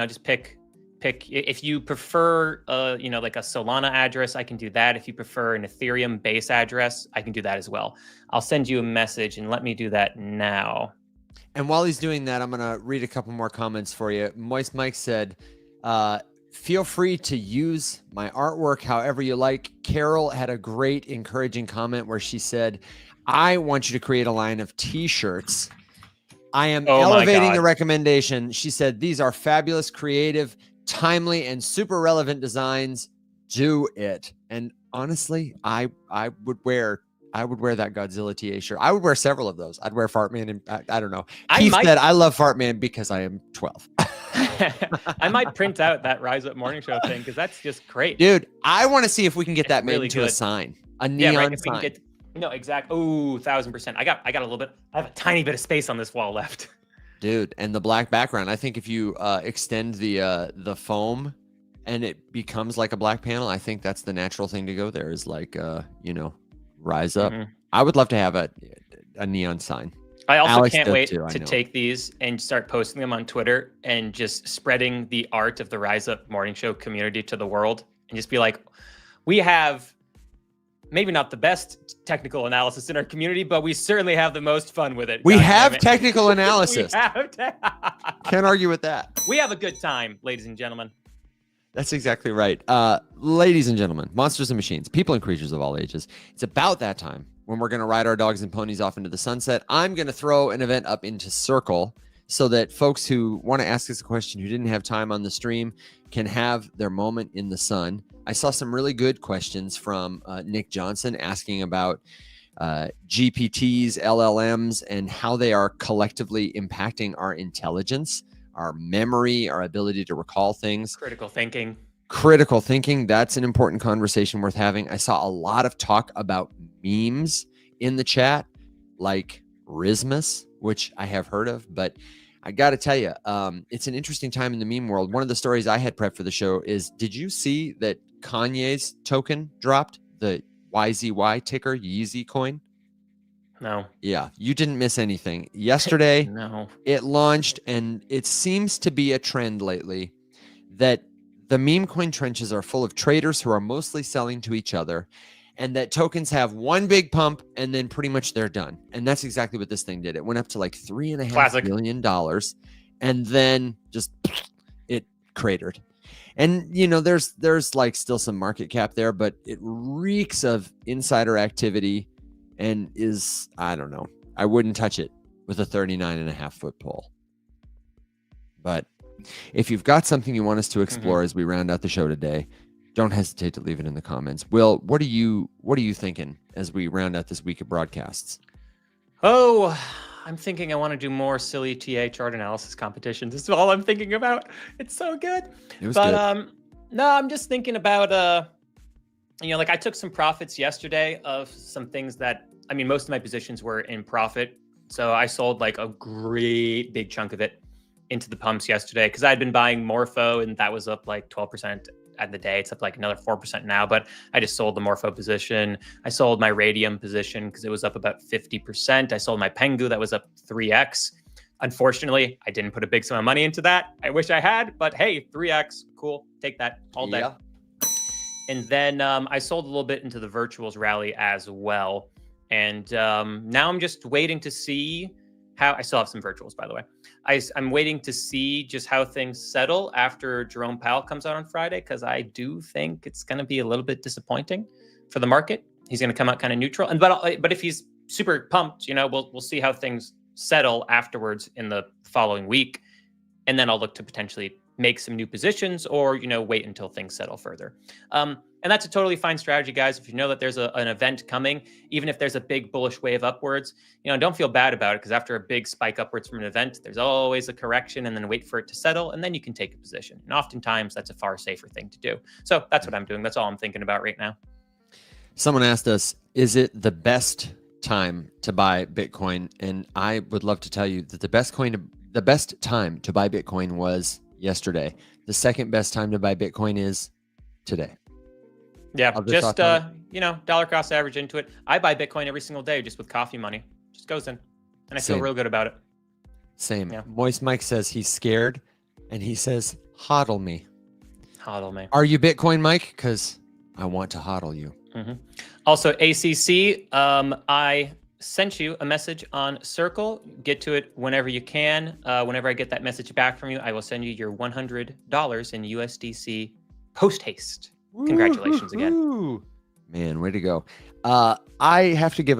just pick if you prefer like a Solana address, I can do that. If you prefer an Ethereum base address, I can do that as well. I'll send you a message, and let me do that now. And while he's doing that, I'm gonna read a couple more comments for you. Moist Mike said, feel free to use my artwork however you like. Carol had a great encouraging comment where she said, I want you to create a line of t-shirts. I am elevating the recommendation. She said, these are fabulous, creative, timely, and super relevant designs. Do it. And honestly, I would wear that Godzilla TA shirt. I would wear several of those. I'd wear Fartman, and I don't know. Keith said, I love Fartman because I am 12. I might print out that Rise Up Morning Show thing, because that's just great. Dude, I want to see if we can get that made into a sign. A neon sign. No, exactly. Oh, 1000%. I got a little bit. I have a tiny bit of space on this wall left. Dude, and the black background. I think if you extend the foam and it becomes like a black panel, I think that's the natural thing to go there, is like Rise Up. I would love to have a neon sign. I also can't wait to take these and start posting them on Twitter and just spreading the art of the Rise Up Morning Show community to the world, and just be like, we have maybe not the best technical analysis in our community, but we certainly have the most fun with it. We have technical analysis. Can't argue with that. We have a good time, ladies and gentlemen. That's exactly right. Ladies and gentlemen, monsters and machines, people and creatures of all ages, it's about that time when we're going to ride our dogs and ponies off into the sunset. I'm going to throw an event up into Circle so that folks who want to ask us a question who didn't have time on the stream can have their moment in the sun. I saw some really good questions from Nick Johnson asking about GPTs, LLMs, and how they are collectively impacting our intelligence, our memory, our ability to recall things. Critical thinking. Critical thinking. That's an important conversation worth having. I saw a lot of talk about memes in the chat, like Rismus, which I have heard of, but I got to tell you, it's an interesting time in the meme world. One of the stories I had prepped for the show is, did you see that Kanye's token dropped, the YZY ticker, Yeezy coin? No. Yeah, you didn't miss anything. Yesterday, no, it launched, and it seems to be a trend lately that the meme coin trenches are full of traders who are mostly selling to each other, and that tokens have one big pump and then pretty much they're done. And that's exactly what this thing did. It went up to like $3.5 billion, and then just it cratered. And there's like still some market cap there, but it reeks of insider activity and is, I don't know, I wouldn't touch it with a 39.5-foot pole. But if you've got something you want us to explore as we round out the show today, don't hesitate to leave it in the comments. Will, what are you thinking as we round out this week of broadcasts? Oh, I'm thinking I want to do more silly TA chart analysis competitions. This is all I'm thinking about. It's so good. It was good. No, I'm just thinking about like I took some profits yesterday of some things that, I mean, most of my positions were in profit. So I sold like a great big chunk of it into the pumps yesterday because I'd been buying Morpho and that was up like 12% at the day. It's up like another 4% now, but I just sold the Morpho position. I sold my Radium position because it was up about 50%. I sold my Pengu that was up 3x. Unfortunately, I didn't put a big sum of money into that. I wish I had, but hey, 3x, cool. Take that all day. Yeah. And then I sold a little bit into the virtuals rally as well. And now I'm just waiting to see how, I still have some virtuals, by the way. I'm waiting to see just how things settle after Jerome Powell comes out on Friday, because I do think it's going to be a little bit disappointing for the market. He's going to come out kind of neutral. And but if he's super pumped, we'll see how things settle afterwards in the following week. And then I'll look to potentially make some new positions or, wait until things settle further. And that's a totally fine strategy, guys. If you know that there's an event coming, even if there's a big bullish wave upwards, don't feel bad about it, because after a big spike upwards from an event, there's always a correction, and then wait for it to settle, and then you can take a position. And oftentimes that's a far safer thing to do. So that's what I'm doing. That's all I'm thinking about right now. Someone asked us, is it the best time to buy Bitcoin? And I would love to tell you that the best time to buy Bitcoin was yesterday. The second best time to buy Bitcoin is today. Yeah, just dollar cost average into it. I buy Bitcoin every single day just with coffee money. Just goes in, and I feel real good about it. Same. Yeah. Moist Mike says he's scared, and he says, "Hodl me." Hodl me. Are you Bitcoin, Mike? Because I want to hodl you. Mm-hmm. Also, ACC, I sent you a message on Circle. Get to it whenever you can. Whenever I get that message back from you, I will send you your $100 in USDC post haste. Congratulations again. Man, way to go. I have to give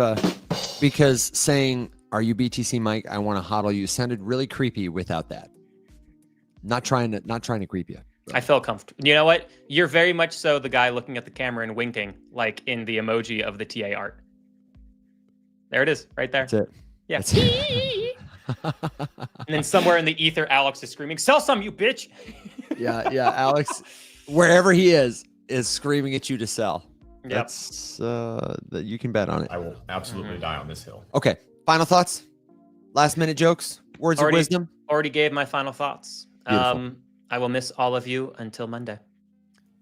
because saying, are you BTC, Mike? I want to hodl you sounded really creepy without that. Not trying to creep you. I felt comfortable. You know what? You're very much so the guy looking at the camera and winking, like in the emoji of the TA art. There it is, right there. That's it. Yeah. That's it. And then somewhere in the ether, Alex is screaming, "Sell some, you bitch!" Yeah. Alex, wherever he is screaming at you to sell. Yep. That's that you can bet on it. I will absolutely die on this hill. Okay. Final thoughts? Last minute jokes? Words of wisdom? Already gave my final thoughts. Beautiful. I will miss all of you until Monday.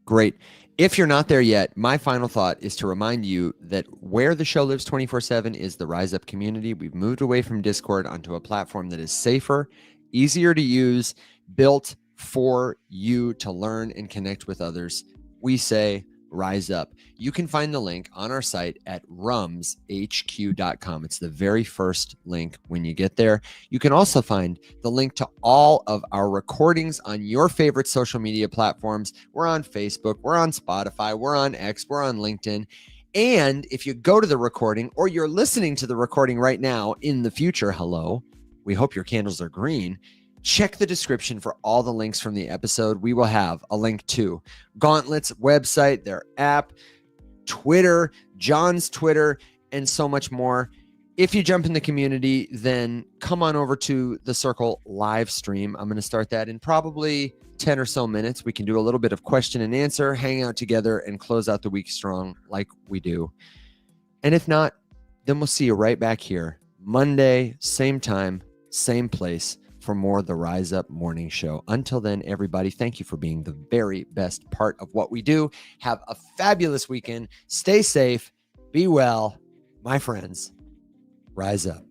Great. If you're not there yet, my final thought is to remind you that where the show lives 24/7 is the Rise Up community. We've moved away from Discord onto a platform that is safer, easier to use, built for you to learn and connect with others. We say Rise Up. You can find the link on our site at rumshq.com. It's the very first link when you get there. You can also find the link to all of our recordings on your favorite social media platforms. We're on Facebook, we're on Spotify, we're on X, we're on LinkedIn. And if you go to the recording or you're listening to the recording right now in the future, hello, we hope your candles are green. Check the description for all the links from the episode. We will have a link to Gauntlet's website, their app, Twitter, John's Twitter, and so much more. If you jump in the community, then come on over to the Circle live stream. I'm going to start that in probably 10 or so minutes. We can do a little bit of question and answer, hang out together, and close out the week strong like we do. And if not, then we'll see you right back here Monday, same time, same place, for more of the Rise Up Morning Show. Until then, everybody, thank you for being the very best part of what we do. Have a fabulous weekend. Stay safe. Be well. My friends, rise up.